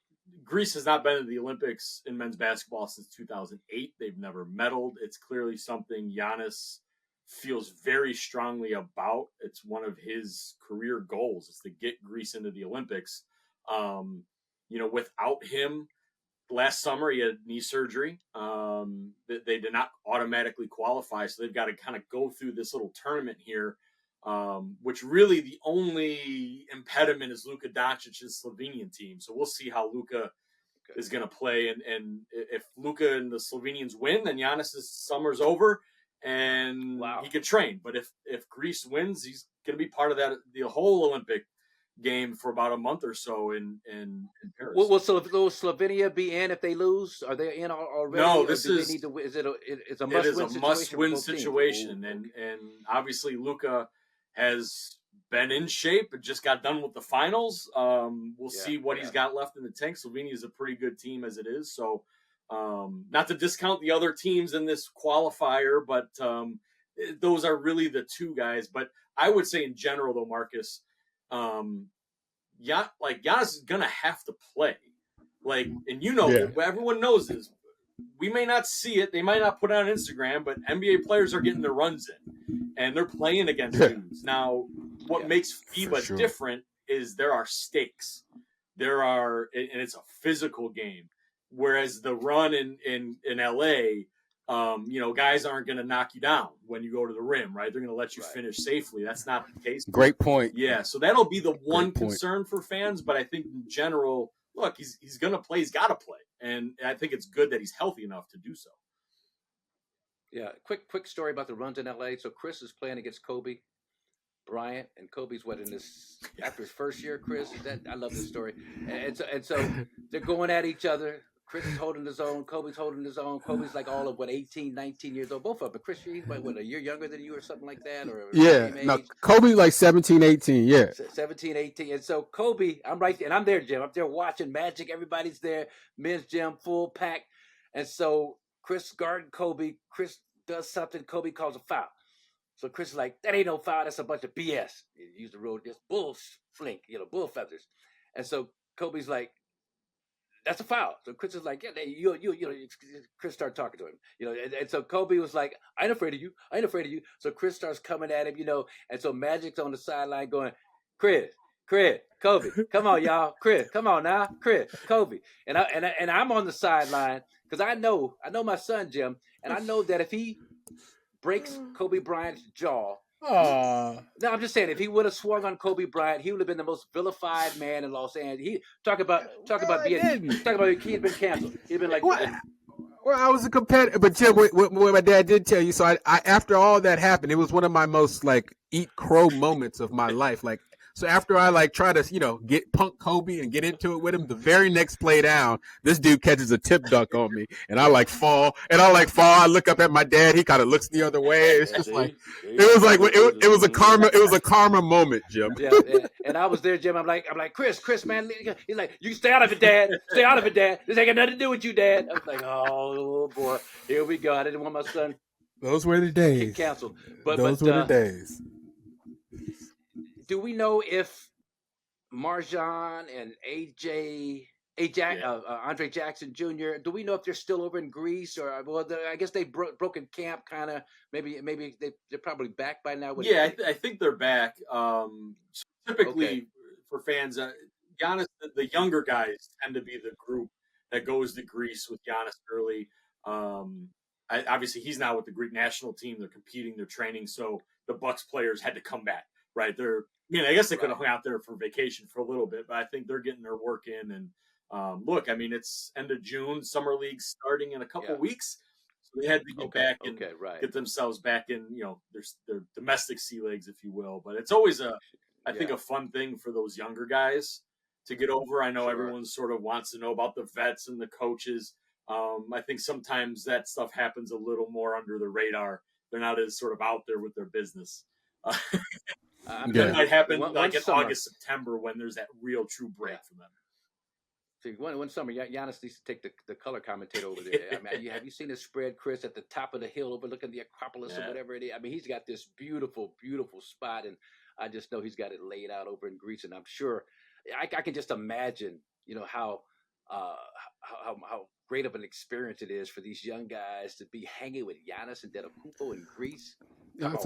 Greece has not been in the Olympics in men's basketball since 2008. They've never medaled. It's clearly something Giannis feels very strongly about. It's one of his career goals is to get Greece into the Olympics. Without him, last summer he had knee surgery. They did not automatically qualify, so they've got to kind of go through this little tournament here, which really the only impediment is Luka Doncic's Slovenian team. So we'll see how Luka is going to play, and if Luka and the Slovenians win, then Giannis's summer's over. And he could train. But if Greece wins, he's going to be part of the whole Olympic game for about a month or so in Paris. Will Slovenia be in if they lose? Are they in already? No, this is it's a must-win situation. And obviously Luka has been in shape and just got done with the finals. We'll see what he's got left in the tank. Slovenia is a pretty good team as it is, so not to discount the other teams in this qualifier, but those are really the two guys. But I would say in general, though, Marcus, Giannis is gonna have to play. Everyone knows this. We may not see it; they might not put it on Instagram, but NBA players are getting their runs in, and they're playing against dudes. Now, what makes FIBA different is there are stakes. And it's a physical game. Whereas the run in LA, guys aren't going to knock you down when you go to the rim, right? They're going to let you finish safely. That's not the case. Great point. Yeah, so that'll be the one concern for fans. But I think in general, look, he's going to play. He's got to play, and I think it's good that he's healthy enough to do so. Yeah, quick story about the runs in LA. So Chris is playing against Kobe Bryant, and Kobe's after his first year. Chris, I love this story, and so they're going at each other. Chris is holding his own. Kobe's holding his own. Kobe's like all of 18, 19 years old. Both of them. But Chris, he's a year younger than you or something like that? Kobe like 17, 18. Yeah. 17, 18. And so Kobe, I'm right there. And I'm there, Jim. I'm there watching Magic. Everybody's there. Men's gym, full pack. And so Chris guarding Kobe. Chris does something. Kobe calls a foul. So Chris is like, that ain't no foul. That's a bunch of BS. He used the road, just bull flink, bull feathers. And so Kobe's like, that's a foul. So Chris is like, yeah, Chris started talking to him, and so Kobe was like, I ain't afraid of you. I ain't afraid of you. So Chris starts coming at him, and so Magic's on the sideline going, Chris, Kobe, come on, y'all. Chris, come on now. Chris, Kobe. And I'm on the sideline because I know my son, Jim, and I know that if he breaks Kobe Bryant's jaw, no, I'm just saying, if he would have swung on Kobe Bryant, he would have been the most vilified man in Los Angeles. He talk about he had been canceled. He'd been like, well, I was a competitor, but Jim, what my dad did tell you. So I after all that happened, it was one of my most eat crow moments of my life. So after I try to get punk Kobe and get into it with him, the very next play down, this dude catches a tip dunk on me, and I fall. I look up at my dad. He kind of looks the other way. It's just it was a karma moment, Jim. Yeah, and I was there, Jim. I'm like, Chris, man. He's like, you stay out of it, Dad. Stay out of it, Dad. This ain't got nothing to do with you, Dad. I was like, oh boy, here we go. I didn't want my son. Those were the days. Canceled. Those were the days. Do we know if Marjan and Andre Jackson Jr., do we know if they're still over in Greece or I guess they broken camp kind of, maybe they're probably back by now. I think they're back. Typically for fans, Giannis, the younger guys tend to be the group that goes to Greece with Giannis early. Obviously he's now with the Greek national team. They're competing, they're training. So the Bucks players had to come back, right? I guess they could have hung out there for vacation for a little bit, but I think they're getting their work in. And it's end of June, summer league's starting in a couple weeks, so they had to get back and get themselves back in, their domestic sea legs, if you will. But it's always I think a fun thing for those younger guys to get over. I know everyone sort of wants to know about the vets and the coaches. I think sometimes that stuff happens a little more under the radar. They're not as sort of out there with their business. That might happen in August, September, when there's that real true break for them. See, one summer, Giannis needs to take the color commentator over there. Have you seen his spread, Chris, at the top of the hill overlooking the Acropolis or whatever it is? He's got this beautiful, beautiful spot, and I just know he's got it laid out over in Greece, and I'm sure I can just imagine, how great of an experience it is for these young guys to be hanging with Giannis and Antetokounmpo in Greece. That's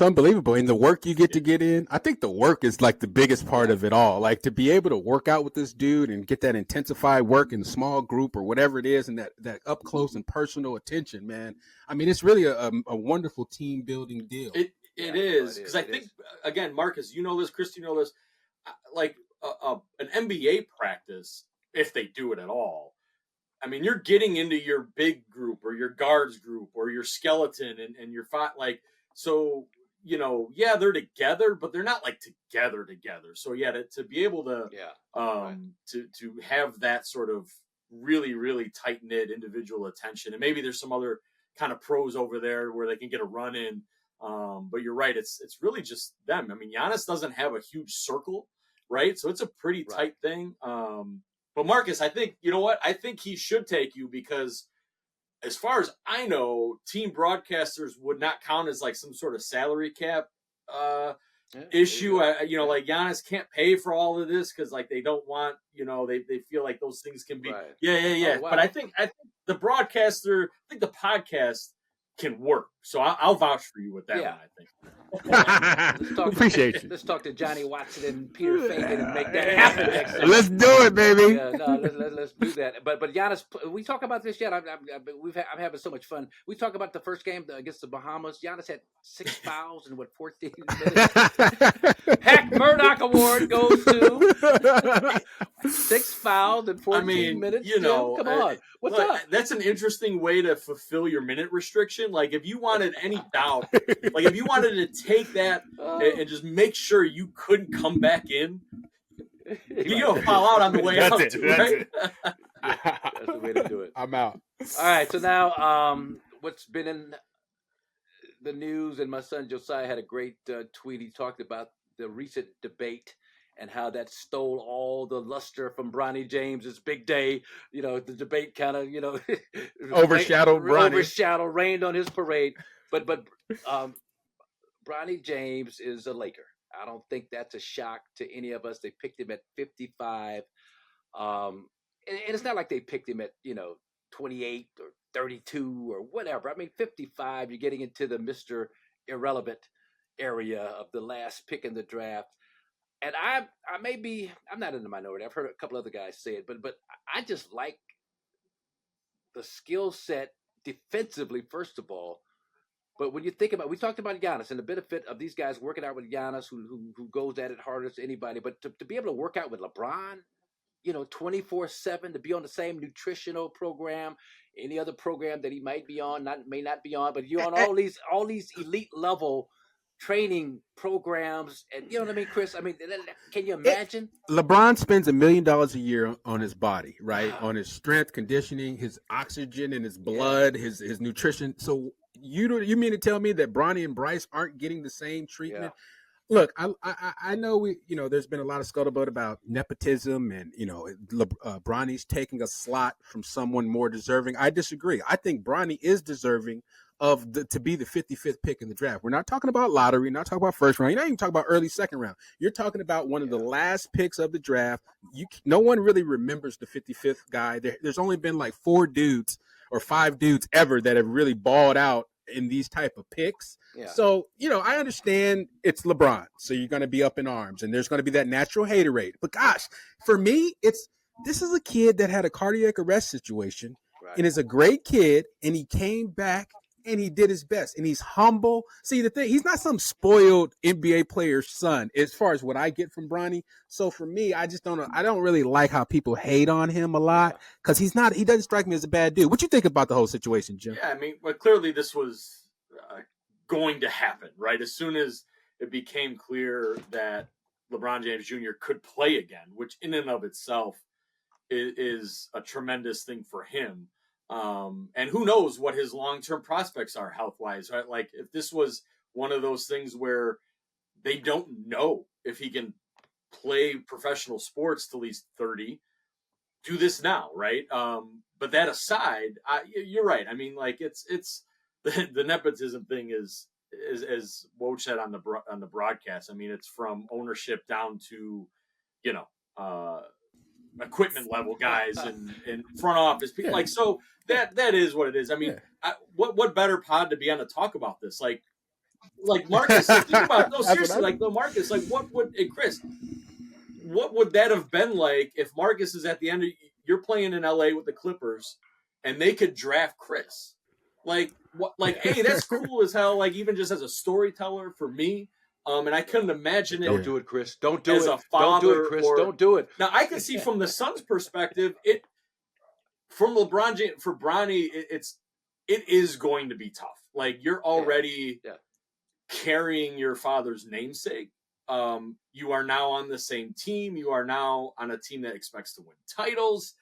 unbelievable. And the work you get to get in, I think the work is the biggest part of it all. To be able to work out with this dude and get that intensified work in a small group or whatever it is, and that up close and personal attention, man. It's really a wonderful team building deal. It is, because I think, again, Marcus, you know this, Chris, you know this, an NBA practice, if they do it at all, you're getting into your big group or your guards group or your skeleton and your they're together, but they're not together. So to be able to to have that sort of really, really tight knit individual attention, and maybe there's some other kind of pros over there where they can get a run in. But you're right, it's really just them. Giannis doesn't have a huge circle, right? So it's a pretty tight thing. But Marcus, I think, you know what? I think he should take you because, as far as I know, team broadcasters would not count as some sort of salary cap issue. Giannis can't pay for all of this because they don't want, they feel like those things can be. Right. Yeah. Oh, wow. But I think the podcast can work. So I'll vouch for you with that one, I think. Appreciate you. Let's talk to Johnny Watson and Peter Fagan and make that happen next time. Let's do it, baby. Let's do that. But Giannis, we talk about this yet? I'm having so much fun. We talk about the first game against the Bahamas. Giannis had 6 fouls in 14 minutes. Hack Murdoch Award goes to 6 fouls in 14 minutes. Come on, what's up? That's an interesting way to fulfill your minute restriction. If you wanted any doubt, if you wanted to take that and just make sure you couldn't come back in, you don't fall out on the way out, right? That's the way to do it. I'm out. All right, so now what's been in the news, and my son Josiah had a great tweet. He talked about the recent debate and how that stole all the luster from Bronny James's big day. The debate kind of, overshadowed Bronny. Rained on his parade. But Bronny James is a Laker. I don't think that's a shock to any of us. They picked him at 55. And it's not like they picked him at, 28 or 32 or whatever. I mean, 55, you're getting into the Mr. Irrelevant area of the last pick in the draft. And I'm not in the minority. I've heard a couple other guys say it, but I just like the skill set defensively, first of all. But when you think about, we talked about Giannis and the benefit of these guys working out with Giannis, who goes at it harder than anybody. But to be able to work out with LeBron, 24/7, to be on the same nutritional program, any other program that he might be on, may not be on, but you're on all these elite level training programs, and you know what I mean, Chris? I mean, can you imagine? LeBron spends $1 million a year on his body, right? On his strength, conditioning, his oxygen in his blood, his nutrition. So you mean to tell me that Bronny and Bryce aren't getting the same treatment? Yeah. Look, I know there's been a lot of scuttlebutt about nepotism and Bronny's taking a slot from someone more deserving. I disagree. I think Bronny is deserving to be the 55th pick in the draft. We're not talking about lottery, not talking about first round. You're not even talking about early second round. You're talking about one of the last picks of the draft. No one really remembers the 55th guy. There's only been like 4 dudes or 5 dudes ever that have really balled out in these type of picks. Yeah. So, I understand it's LeBron. So you're going to be up in arms and there's going to be that natural hater rate. But gosh, for me, this is a kid that had a cardiac arrest situation and is a great kid. And he came back and he did his best and he's humble. See, the thing, he's not some spoiled NBA player's son as far as what I get from Bronny. So for me, I don't really like how people hate on him a lot because he doesn't strike me as a bad dude. What you think about the whole situation, Jim? Yeah, I mean, well, clearly this was going to happen, right? As soon as it became clear that LeBron James Jr. could play again, which in and of itself is a tremendous thing for him. And who knows what his long-term prospects are health-wise, right? Like if this was one of those things where they don't know if he can play professional sports till he's 30, do this now, right? But that aside, you're right. I mean, like it's the nepotism thing is as Woj said on the broadcast. I mean, it's from ownership down to, equipment level guys and front office people. Like, so that is what it is. I mean, what better pod to be on to talk about this? Like Marcus, think about it. No, seriously, like Marcus, like Chris, what would that have been like if Marcus is at the end of, you're playing in LA with the Clippers and they could draft Chris? Like what? Like, hey, that's cool as hell. Like even just as a storyteller for me. And I couldn't imagine it. Don't do it, Chris. Don't do it. A father, don't do it, Chris. Don't do it. Now I can see from the Suns' perspective, from LeBron James for Bronny, it is going to be tough. Like you're already carrying your father's namesake. You are now on the same team. You are now on a team that expects to win titles.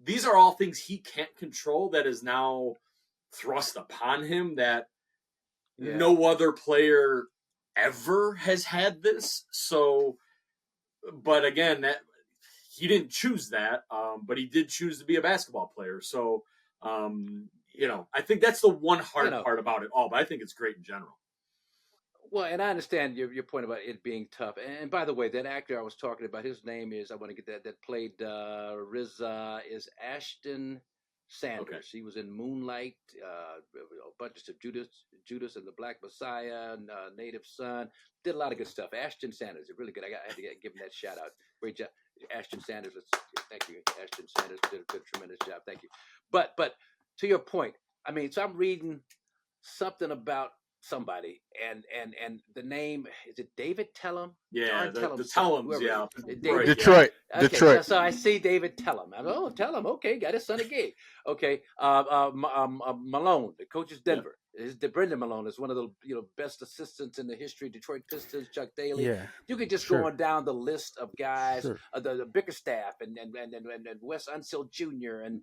These are all things he can't control. That is now thrust upon him. That no other player ever has had this. So, but again, that he didn't choose that, but he did choose to be a basketball player. So, I think that's the one hard part about it all, but I think it's great in general. Well, and I understand your point about it being tough. And by the way, that actor I was talking about, his name is, I want to get that played Rizza, is Ashton Sanders. Okay. He was in Moonlight, a bunch of Judas and the Black Messiah, and Native Son. Did a lot of good stuff. Ashton Sanders is really good. I had to give him that shout out. Great job, Ashton Sanders. Thank you, Ashton Sanders did a good, tremendous job. Thank you. But to your point, I mean, so I'm reading something about somebody, and the name, is it David Tellum? Yeah, the Tellums, yeah. Detroit. Okay, Detroit. So I see David Tellum. I go, Tellum, okay, got his son a gig. Okay, Malone, the coach is Denver. Brendan Malone is one of the best assistants in the history. Detroit Pistons, Chuck Daly. Yeah. You could just go on down the list of guys, the Bickerstaff and Wes Unseld Jr. and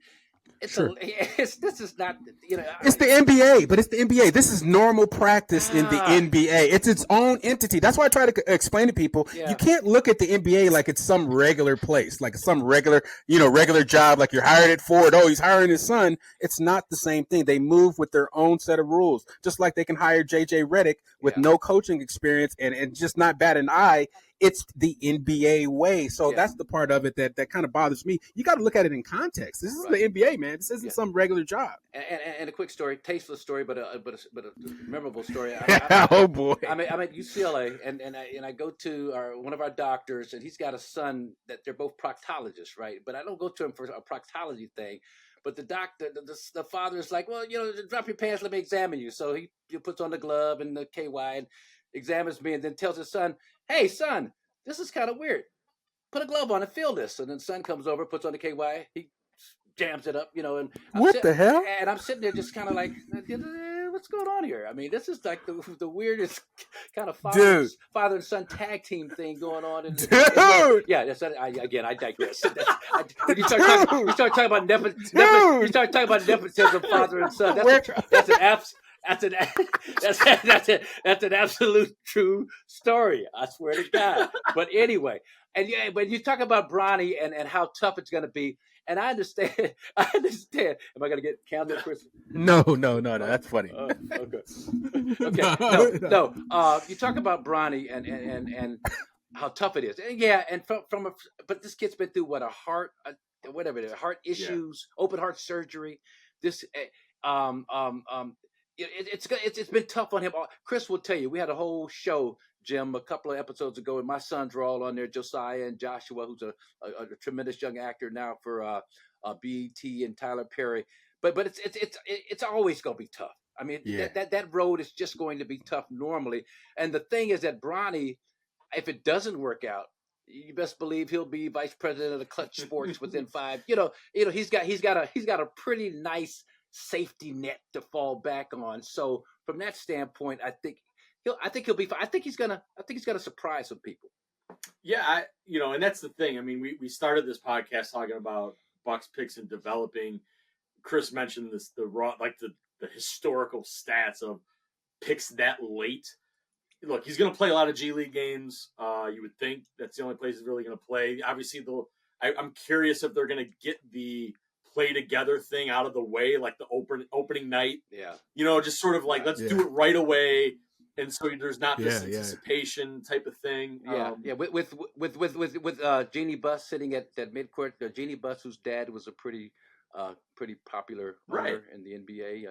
This is not, It's the NBA, but it's the NBA. This is normal practice in the NBA. It's its own entity. That's why I try to explain to people. Yeah. You can't look at the NBA like it's some regular place, like some regular, regular job, like you're hired at Ford. Oh, he's hiring his son. It's not the same thing. They move with their own set of rules, just like they can hire JJ Redick with no coaching experience and just not bat an eye. It's the NBA way. So that's the part of it that kind of bothers me. You got to look at it in context. This is the NBA, man. This isn't some regular job. And a quick story, tasteless story, but a memorable story. Oh boy! I'm at UCLA, and I go to one of our doctors, and he's got a son that they're both proctologists, right? But I don't go to him for a proctology thing. But the doctor, the father is like, well, drop your pants, let me examine you. So he puts on the glove and the KY and examines me, and then tells his son, hey, son, this is kind of weird. Put a glove on and feel this. And then son comes over, puts on the KY, he jams it up, and what the hell? And I'm sitting there just kind of like, what's going on here? I mean, this is like the weirdest kind of father and son tag team thing going on. I digress. When you start talking about nepotism, father and son. That's an absolute true story. I swear to God. But anyway, but you talk about Bronny and how tough it's going to be, and I understand. Am I going to get counted, Chris? No. That's funny. Okay. No. You talk about Bronny and how tough it is. And but this kid's been through what, heart issues, open heart surgery. This It's been tough on him. Chris will tell you, we had a whole show, Jim, a couple of episodes ago, and my sons were all on there, Josiah and Joshua, who's a tremendous young actor now for BET, and Tyler Perry. But it's always going to be tough. I mean, that road is just going to be tough normally. And the thing is that Bronny, if it doesn't work out, you best believe he'll be vice president of the Clutch Sports within 5. He's got a pretty nice safety net to fall back on. So from that standpoint, I think he'll be fine. I think he's gonna surprise some people. Yeah, and that's the thing. I mean, we started this podcast talking about Bucks picks and developing. Chris mentioned this, the historical stats of picks that late. Look, he's going to play a lot of G League games. You would think that's the only place he's really going to play. Obviously, I'm curious if they're going to get the play together thing out of the way, like the opening night. Yeah. Just sort of like, let's do it right away. And so there's not this anticipation type of thing. With Jeannie Buss sitting at midcourt, Jeannie Buss, whose dad was a pretty popular runner in the NBA.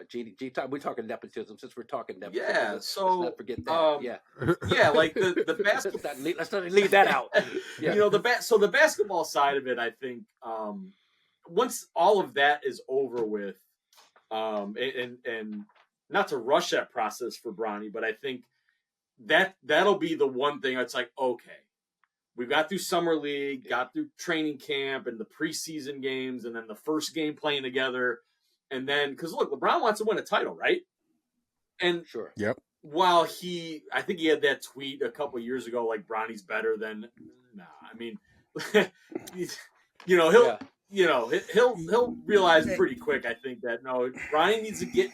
We're talking nepotism, since we're talking nepotism. Yeah, so let's not forget that. Like the basketball. Let's not leave that out. Yeah. The basketball side of it, I think, once all of that is over with, and not to rush that process for Bronny, but I think that'll be the one thing that's like, okay, we got through summer league, got through training camp and the preseason games, and then the first game playing together, and then because look, LeBron wants to win a title, right? And sure, while I think he had that tweet a couple years ago, like Bronny's better than. Nah, I mean, he'll realize pretty quick, I think, that no, Bronny needs to get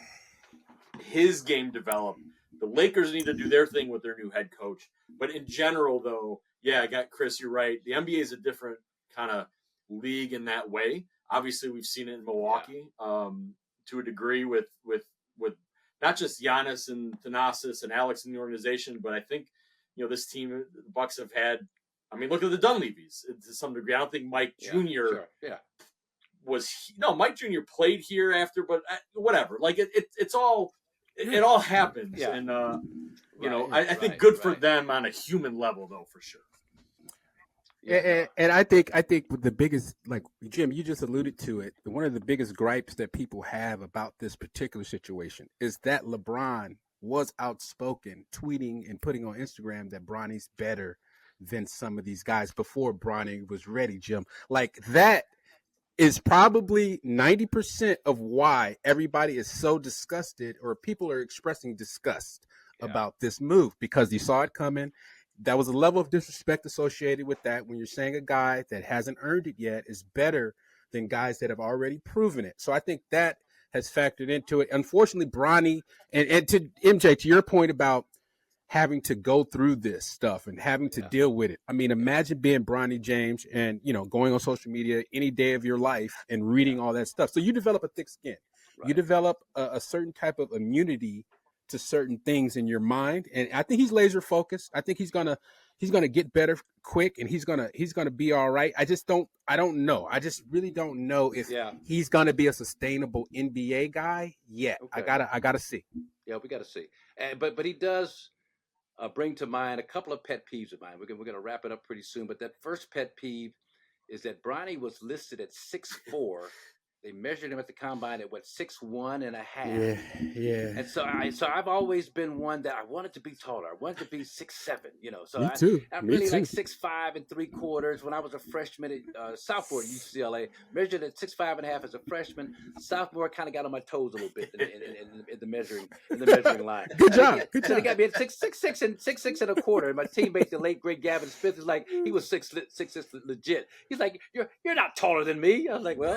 his game developed. The Lakers need to do their thing with their new head coach. But in general, though, I got Chris, you're right. The NBA is a different kind of league in that way. Obviously, we've seen it in Milwaukee to a degree with not just Giannis and Thanasis and Alex in the organization, but I think, this team, the Bucks have had, I mean, look at the Dunleavys to some degree. I don't think Mike Jr. Mike Jr. played here after, but whatever. Like it's all, it all happens. Yeah. And, I think good for them on a human level, though, for sure. And I think the biggest, like Jim, you just alluded to it. One of the biggest gripes that people have about this particular situation is that LeBron was outspoken, tweeting and putting on Instagram that Bronny's better than some of these guys before Bronny was ready, Jim. Like that is probably 90% of why everybody is so disgusted, or people are expressing disgust about this move, because you saw it coming. That was a level of disrespect associated with that when you're saying a guy that hasn't earned it yet is better than guys that have already proven it. So I think that has factored into it. Unfortunately, Bronny, and to MJ, to your point about having to go through this stuff and having to deal with it. I mean, imagine being Bronny James and, going on social media any day of your life and reading all that stuff. So you develop a thick skin. Right. You develop a certain type of immunity to certain things in your mind. And I think he's laser focused. I think he's gonna get better quick, and he's gonna be all right. I don't know. I just really don't know if he's gonna be a sustainable NBA guy yet. Okay. I gotta see. Yeah, we gotta see. But he does bring to mind a couple of pet peeves of mine. We're gonna wrap it up pretty soon. But that first pet peeve is that Bronny was listed at 6'4". They measured him at the combine at 6'1.5". Yeah. And so I've always been one that I wanted to be taller. I wanted to be 6'7". So Me too. I'm really like 6'5 3/4. When I was a freshman at sophomore at UCLA, measured at 6'5.5" as a freshman. Sophomore kind of got on my toes a little bit in the measuring line. Good job. So they got me at 6'6" and 6'1/4. And my teammate, the late great Gavin Smith, is like, he was 6'6" legit. He's like, you're not taller than me. I was like, well,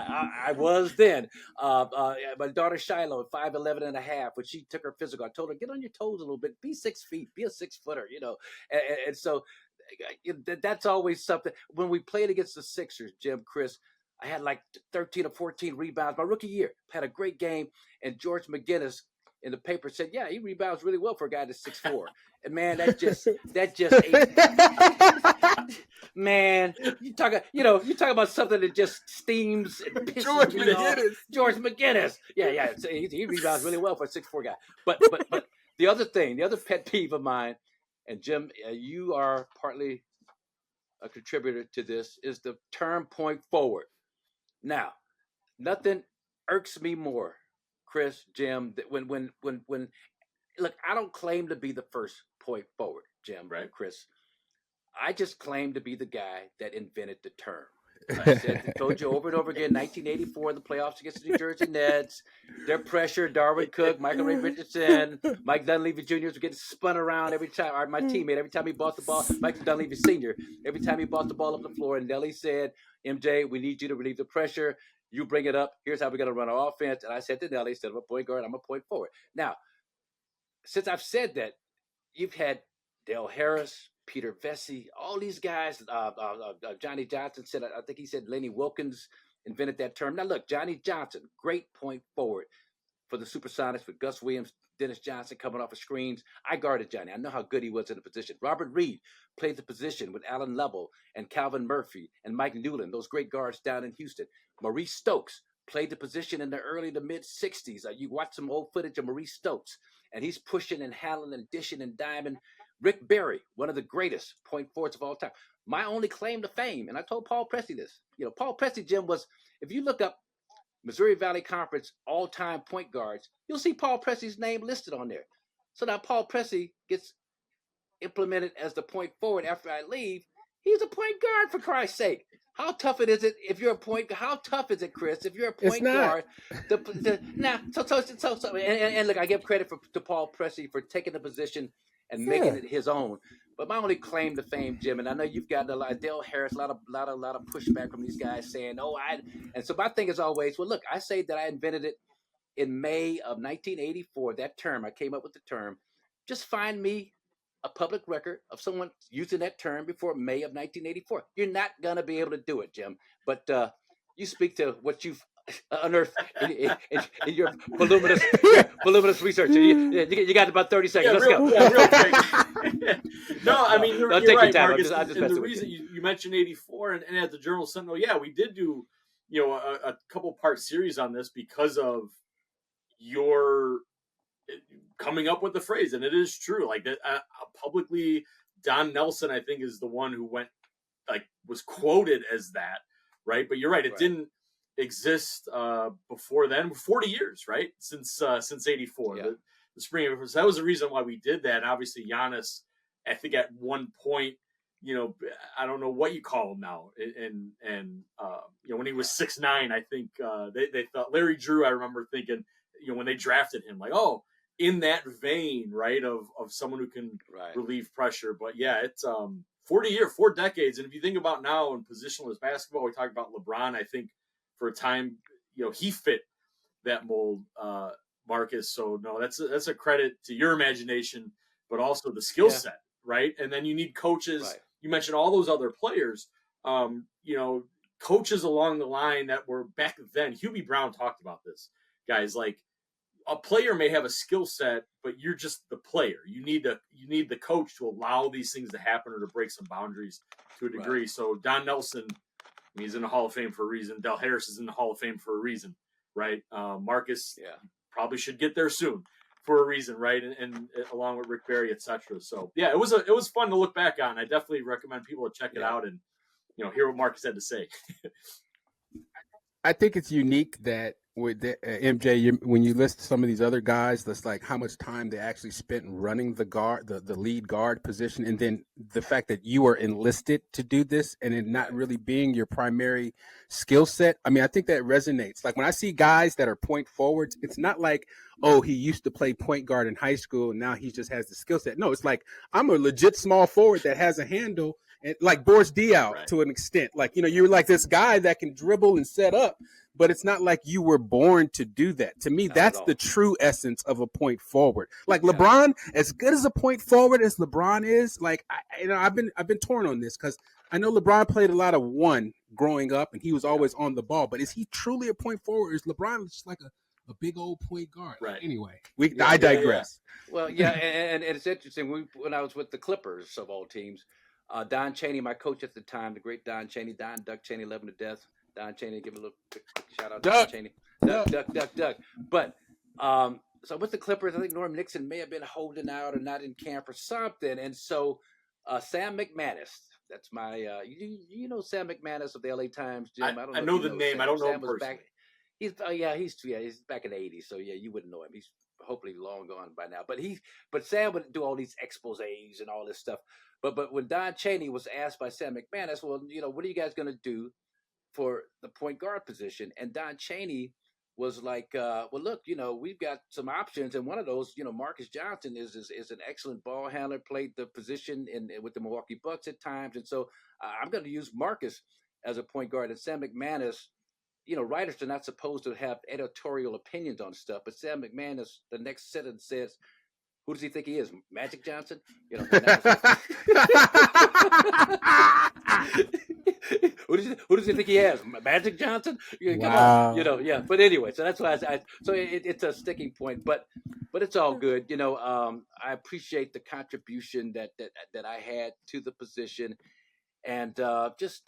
I was then. My daughter Shiloh, 5'11.5", when she took her physical, I told her, get on your toes a little bit, be 6 feet, be a 6-footer, and so that's always something. When we played against the Sixers, Jim, Chris, I had like 13 or 14 rebounds my rookie year. Had a great game, and George McGinnis in the paper said, yeah, he rebounds really well for a guy that's 6'4". And man, that just man, you talk about something that just steams and pisses me off. George McGinnis. Yeah. So he rebounds really well for a 6'4" guy. But the other pet peeve of mine, and Jim, you are partly a contributor to this, is the term point forward. Now, nothing irks me more, Chris, Jim, that when look, I don't claim to be the first point forward, Jim, right, Chris. I just claim to be the guy that invented the term. I told you over and over again, 1984, the playoffs against the New Jersey Nets, their pressure, Darwin Cook, Michael Ray Richardson, Mike Dunleavy Jr. was getting spun around every time. My teammate, every time he bought the ball, Mike Dunleavy Sr., every time he bought the ball up the floor, and Nelly said, MJ, we need you to relieve the pressure. You bring it up. Here's how we're going to run our offense. And I said to Nelly, instead of a point guard, I'm a point forward. Now, since I've said that, you've had Dale Harris, Peter Vesey, all these guys. Johnny Johnson said, I think he said Lenny Wilkins invented that term. Now, look, Johnny Johnson, great point forward for the Supersonics with Gus Williams, Dennis Johnson coming off of screens. I guarded Johnny. I know how good he was in the position. Robert Reed played the position with Alan Lovell and Calvin Murphy and Mike Newland, those great guards down in Houston. Maurice Stokes played the position in the early to mid-'60s. You watch some old footage of Maurice Stokes, and he's pushing and handling and dishing and diming. Rick Barry, one of the greatest point forwards of all time. My only claim to fame, and I told Paul Pressey this, Paul Pressey, Jim, was, if you look up Missouri Valley Conference all-time point guards, you'll see Paul Pressey's name listed on there. So now Paul Pressey gets implemented as the point forward after I leave. He's a point guard, for Christ's sake. How tough is it if you're a point? How tough is it, Chris, if you're a point guard? And look, I give credit to Paul Pressey for taking the position and making it his own. But my only claim to fame, Jim, and I know you've got a lot of Dale Harris, a lot of pushback from these guys saying, and so my thing is always, well, look, I say that I invented it in May of 1984. That term, I came up with the term. Just find me a public record of someone using that term before May of 1984. You're not gonna be able to do it, Jim. But you speak to what you've unearthed in your voluminous research. You got about 30 seconds. Let's go. Yeah, real quick. No, I mean, you're right, Marcus. And the reason you mentioned 84 and at the Journal Sentinel, we did do a couple part series on this because of your coming up with the phrase, and it is true. Like that, publicly, Don Nelson, I think, is the one who was quoted as that, right? But you're right; it didn't exist before then. 40 years, right? Since 84, the spring of it. So that was the reason why we did that. And obviously, Giannis, I think at one point, I don't know what you call him now, and when he was 6'9", I think they thought Larry Drew. I remember thinking, when they drafted him, like, oh, in that vein, right, of someone who can relieve pressure. But yeah, it's 4 decades. And if you think about now in positionless basketball, we talk about LeBron. I think for a time, he fit that mold, Marcus. So no, that's a credit to your imagination, but also the skill set, right? And then you need coaches. Right. You mentioned all those other players, coaches along the line that were back then. Hubie Brown talked about this, guys. Like, a player may have a skill set, but you're just the player. You need the coach to allow these things to happen or to break some boundaries to a degree. Right. So Don Nelson, he's in the Hall of Fame for a reason. Del Harris is in the Hall of Fame for a reason, right? Marcus probably should get there soon for a reason, right? And along with Rick Barry, etc. So yeah, it was fun to look back on. I definitely recommend people to check it out and hear what Marcus had to say. I think it's unique that with MJ, when you list some of these other guys, that's like how much time they actually spent running the lead guard position, and then the fact that you are enlisted to do this and it not really being your primary skill set. I mean, I think that resonates. Like when I see guys that are point forwards, it's not like, oh, he used to play point guard in high school and now he just has the skill set. No, it's like, I'm a legit small forward that has a handle, and like Boris Diaw to an extent. Like, you're like this guy that can dribble and set up, but it's not like you were born to do that. To me, that's the true essence of a point forward. Like LeBron, as good as a point forward as LeBron is, like I've been torn on this because I know LeBron played a lot of one growing up and he was always on the ball. But is he truly a point forward? Or is LeBron just like a big old point guard? Right. Anyway, I digress. Well, and it's interesting. When I was with the Clippers of all teams, Don Chaney, my coach at the time, the great Don Chaney, Duck Chaney, love him to death. Don Chaney, give a little quick shout out to Don Chaney. Duck. But so with the Clippers, I think Norm Nixon may have been holding out or not in camp or something. And so Sam McManus, that's my you know Sam McManus of the LA Times, Jim. I know the name. Sam, I don't know him personally. He's back in the 80s, so yeah, you wouldn't know him. He's hopefully long gone by now. But Sam would do all these exposés and all this stuff. But when Don Chaney was asked by Sam McManus, well, what are you guys going to do for the point guard position? And Don Chaney was like, well, look, we've got some options. And one of those, Marques Johnson is an excellent ball handler, played the position with the Milwaukee Bucks at times. And so I'm going to use Marques as a point guard. And Sam McManus, writers are not supposed to have editorial opinions on stuff. But Sam McManus, the next sentence says, who does he think he is? Magic Johnson? Who does he think he has? Magic Johnson? Wow. Come on, yeah. But anyway, so that's why it's a sticking point. But it's all good. I appreciate the contribution that I had to the position, and it's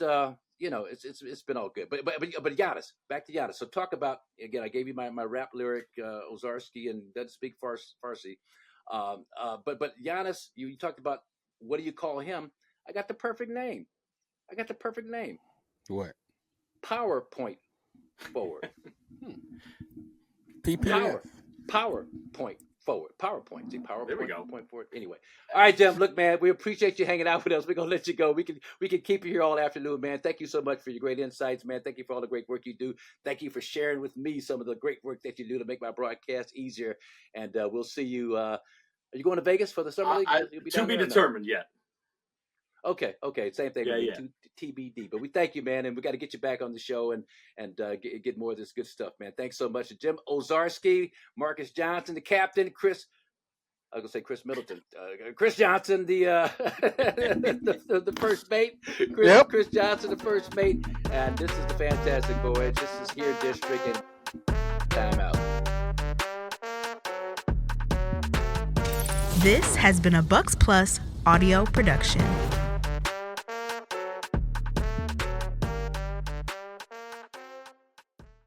been all good. But Giannis, back to Giannis. So talk about, again, I gave you my rap lyric, Owczarski, and doesn't speak Farsi. But Giannis, you talked about, what do you call him? I got the perfect name. What? PowerPoint forward. PPF. PowerPoint forward. PowerPoint. See, PowerPoint. There we go. Point forward. Anyway. All right, Jim. Look, man, we appreciate you hanging out with us. We're gonna let you go. We can keep you here all afternoon, man. Thank you so much for your great insights, man. Thank you for all the great work you do. Thank you for sharing with me some of the great work that you do to make my broadcast easier. And we'll see you. Are you going to Vegas for the summer league? To be determined yet. Okay. Same thing. Yeah. TBD. But we thank you, man, and we got to get you back on the show and get more of this good stuff, man. Thanks so much to Jim Owczarski, Marques Johnson, the captain, Chris Middleton, Kris Johnson, the first mate, Kris Johnson, the first mate, and this is the Fantastic Voyage. This is Here District, and time out. This has been a Bucks Plus audio production.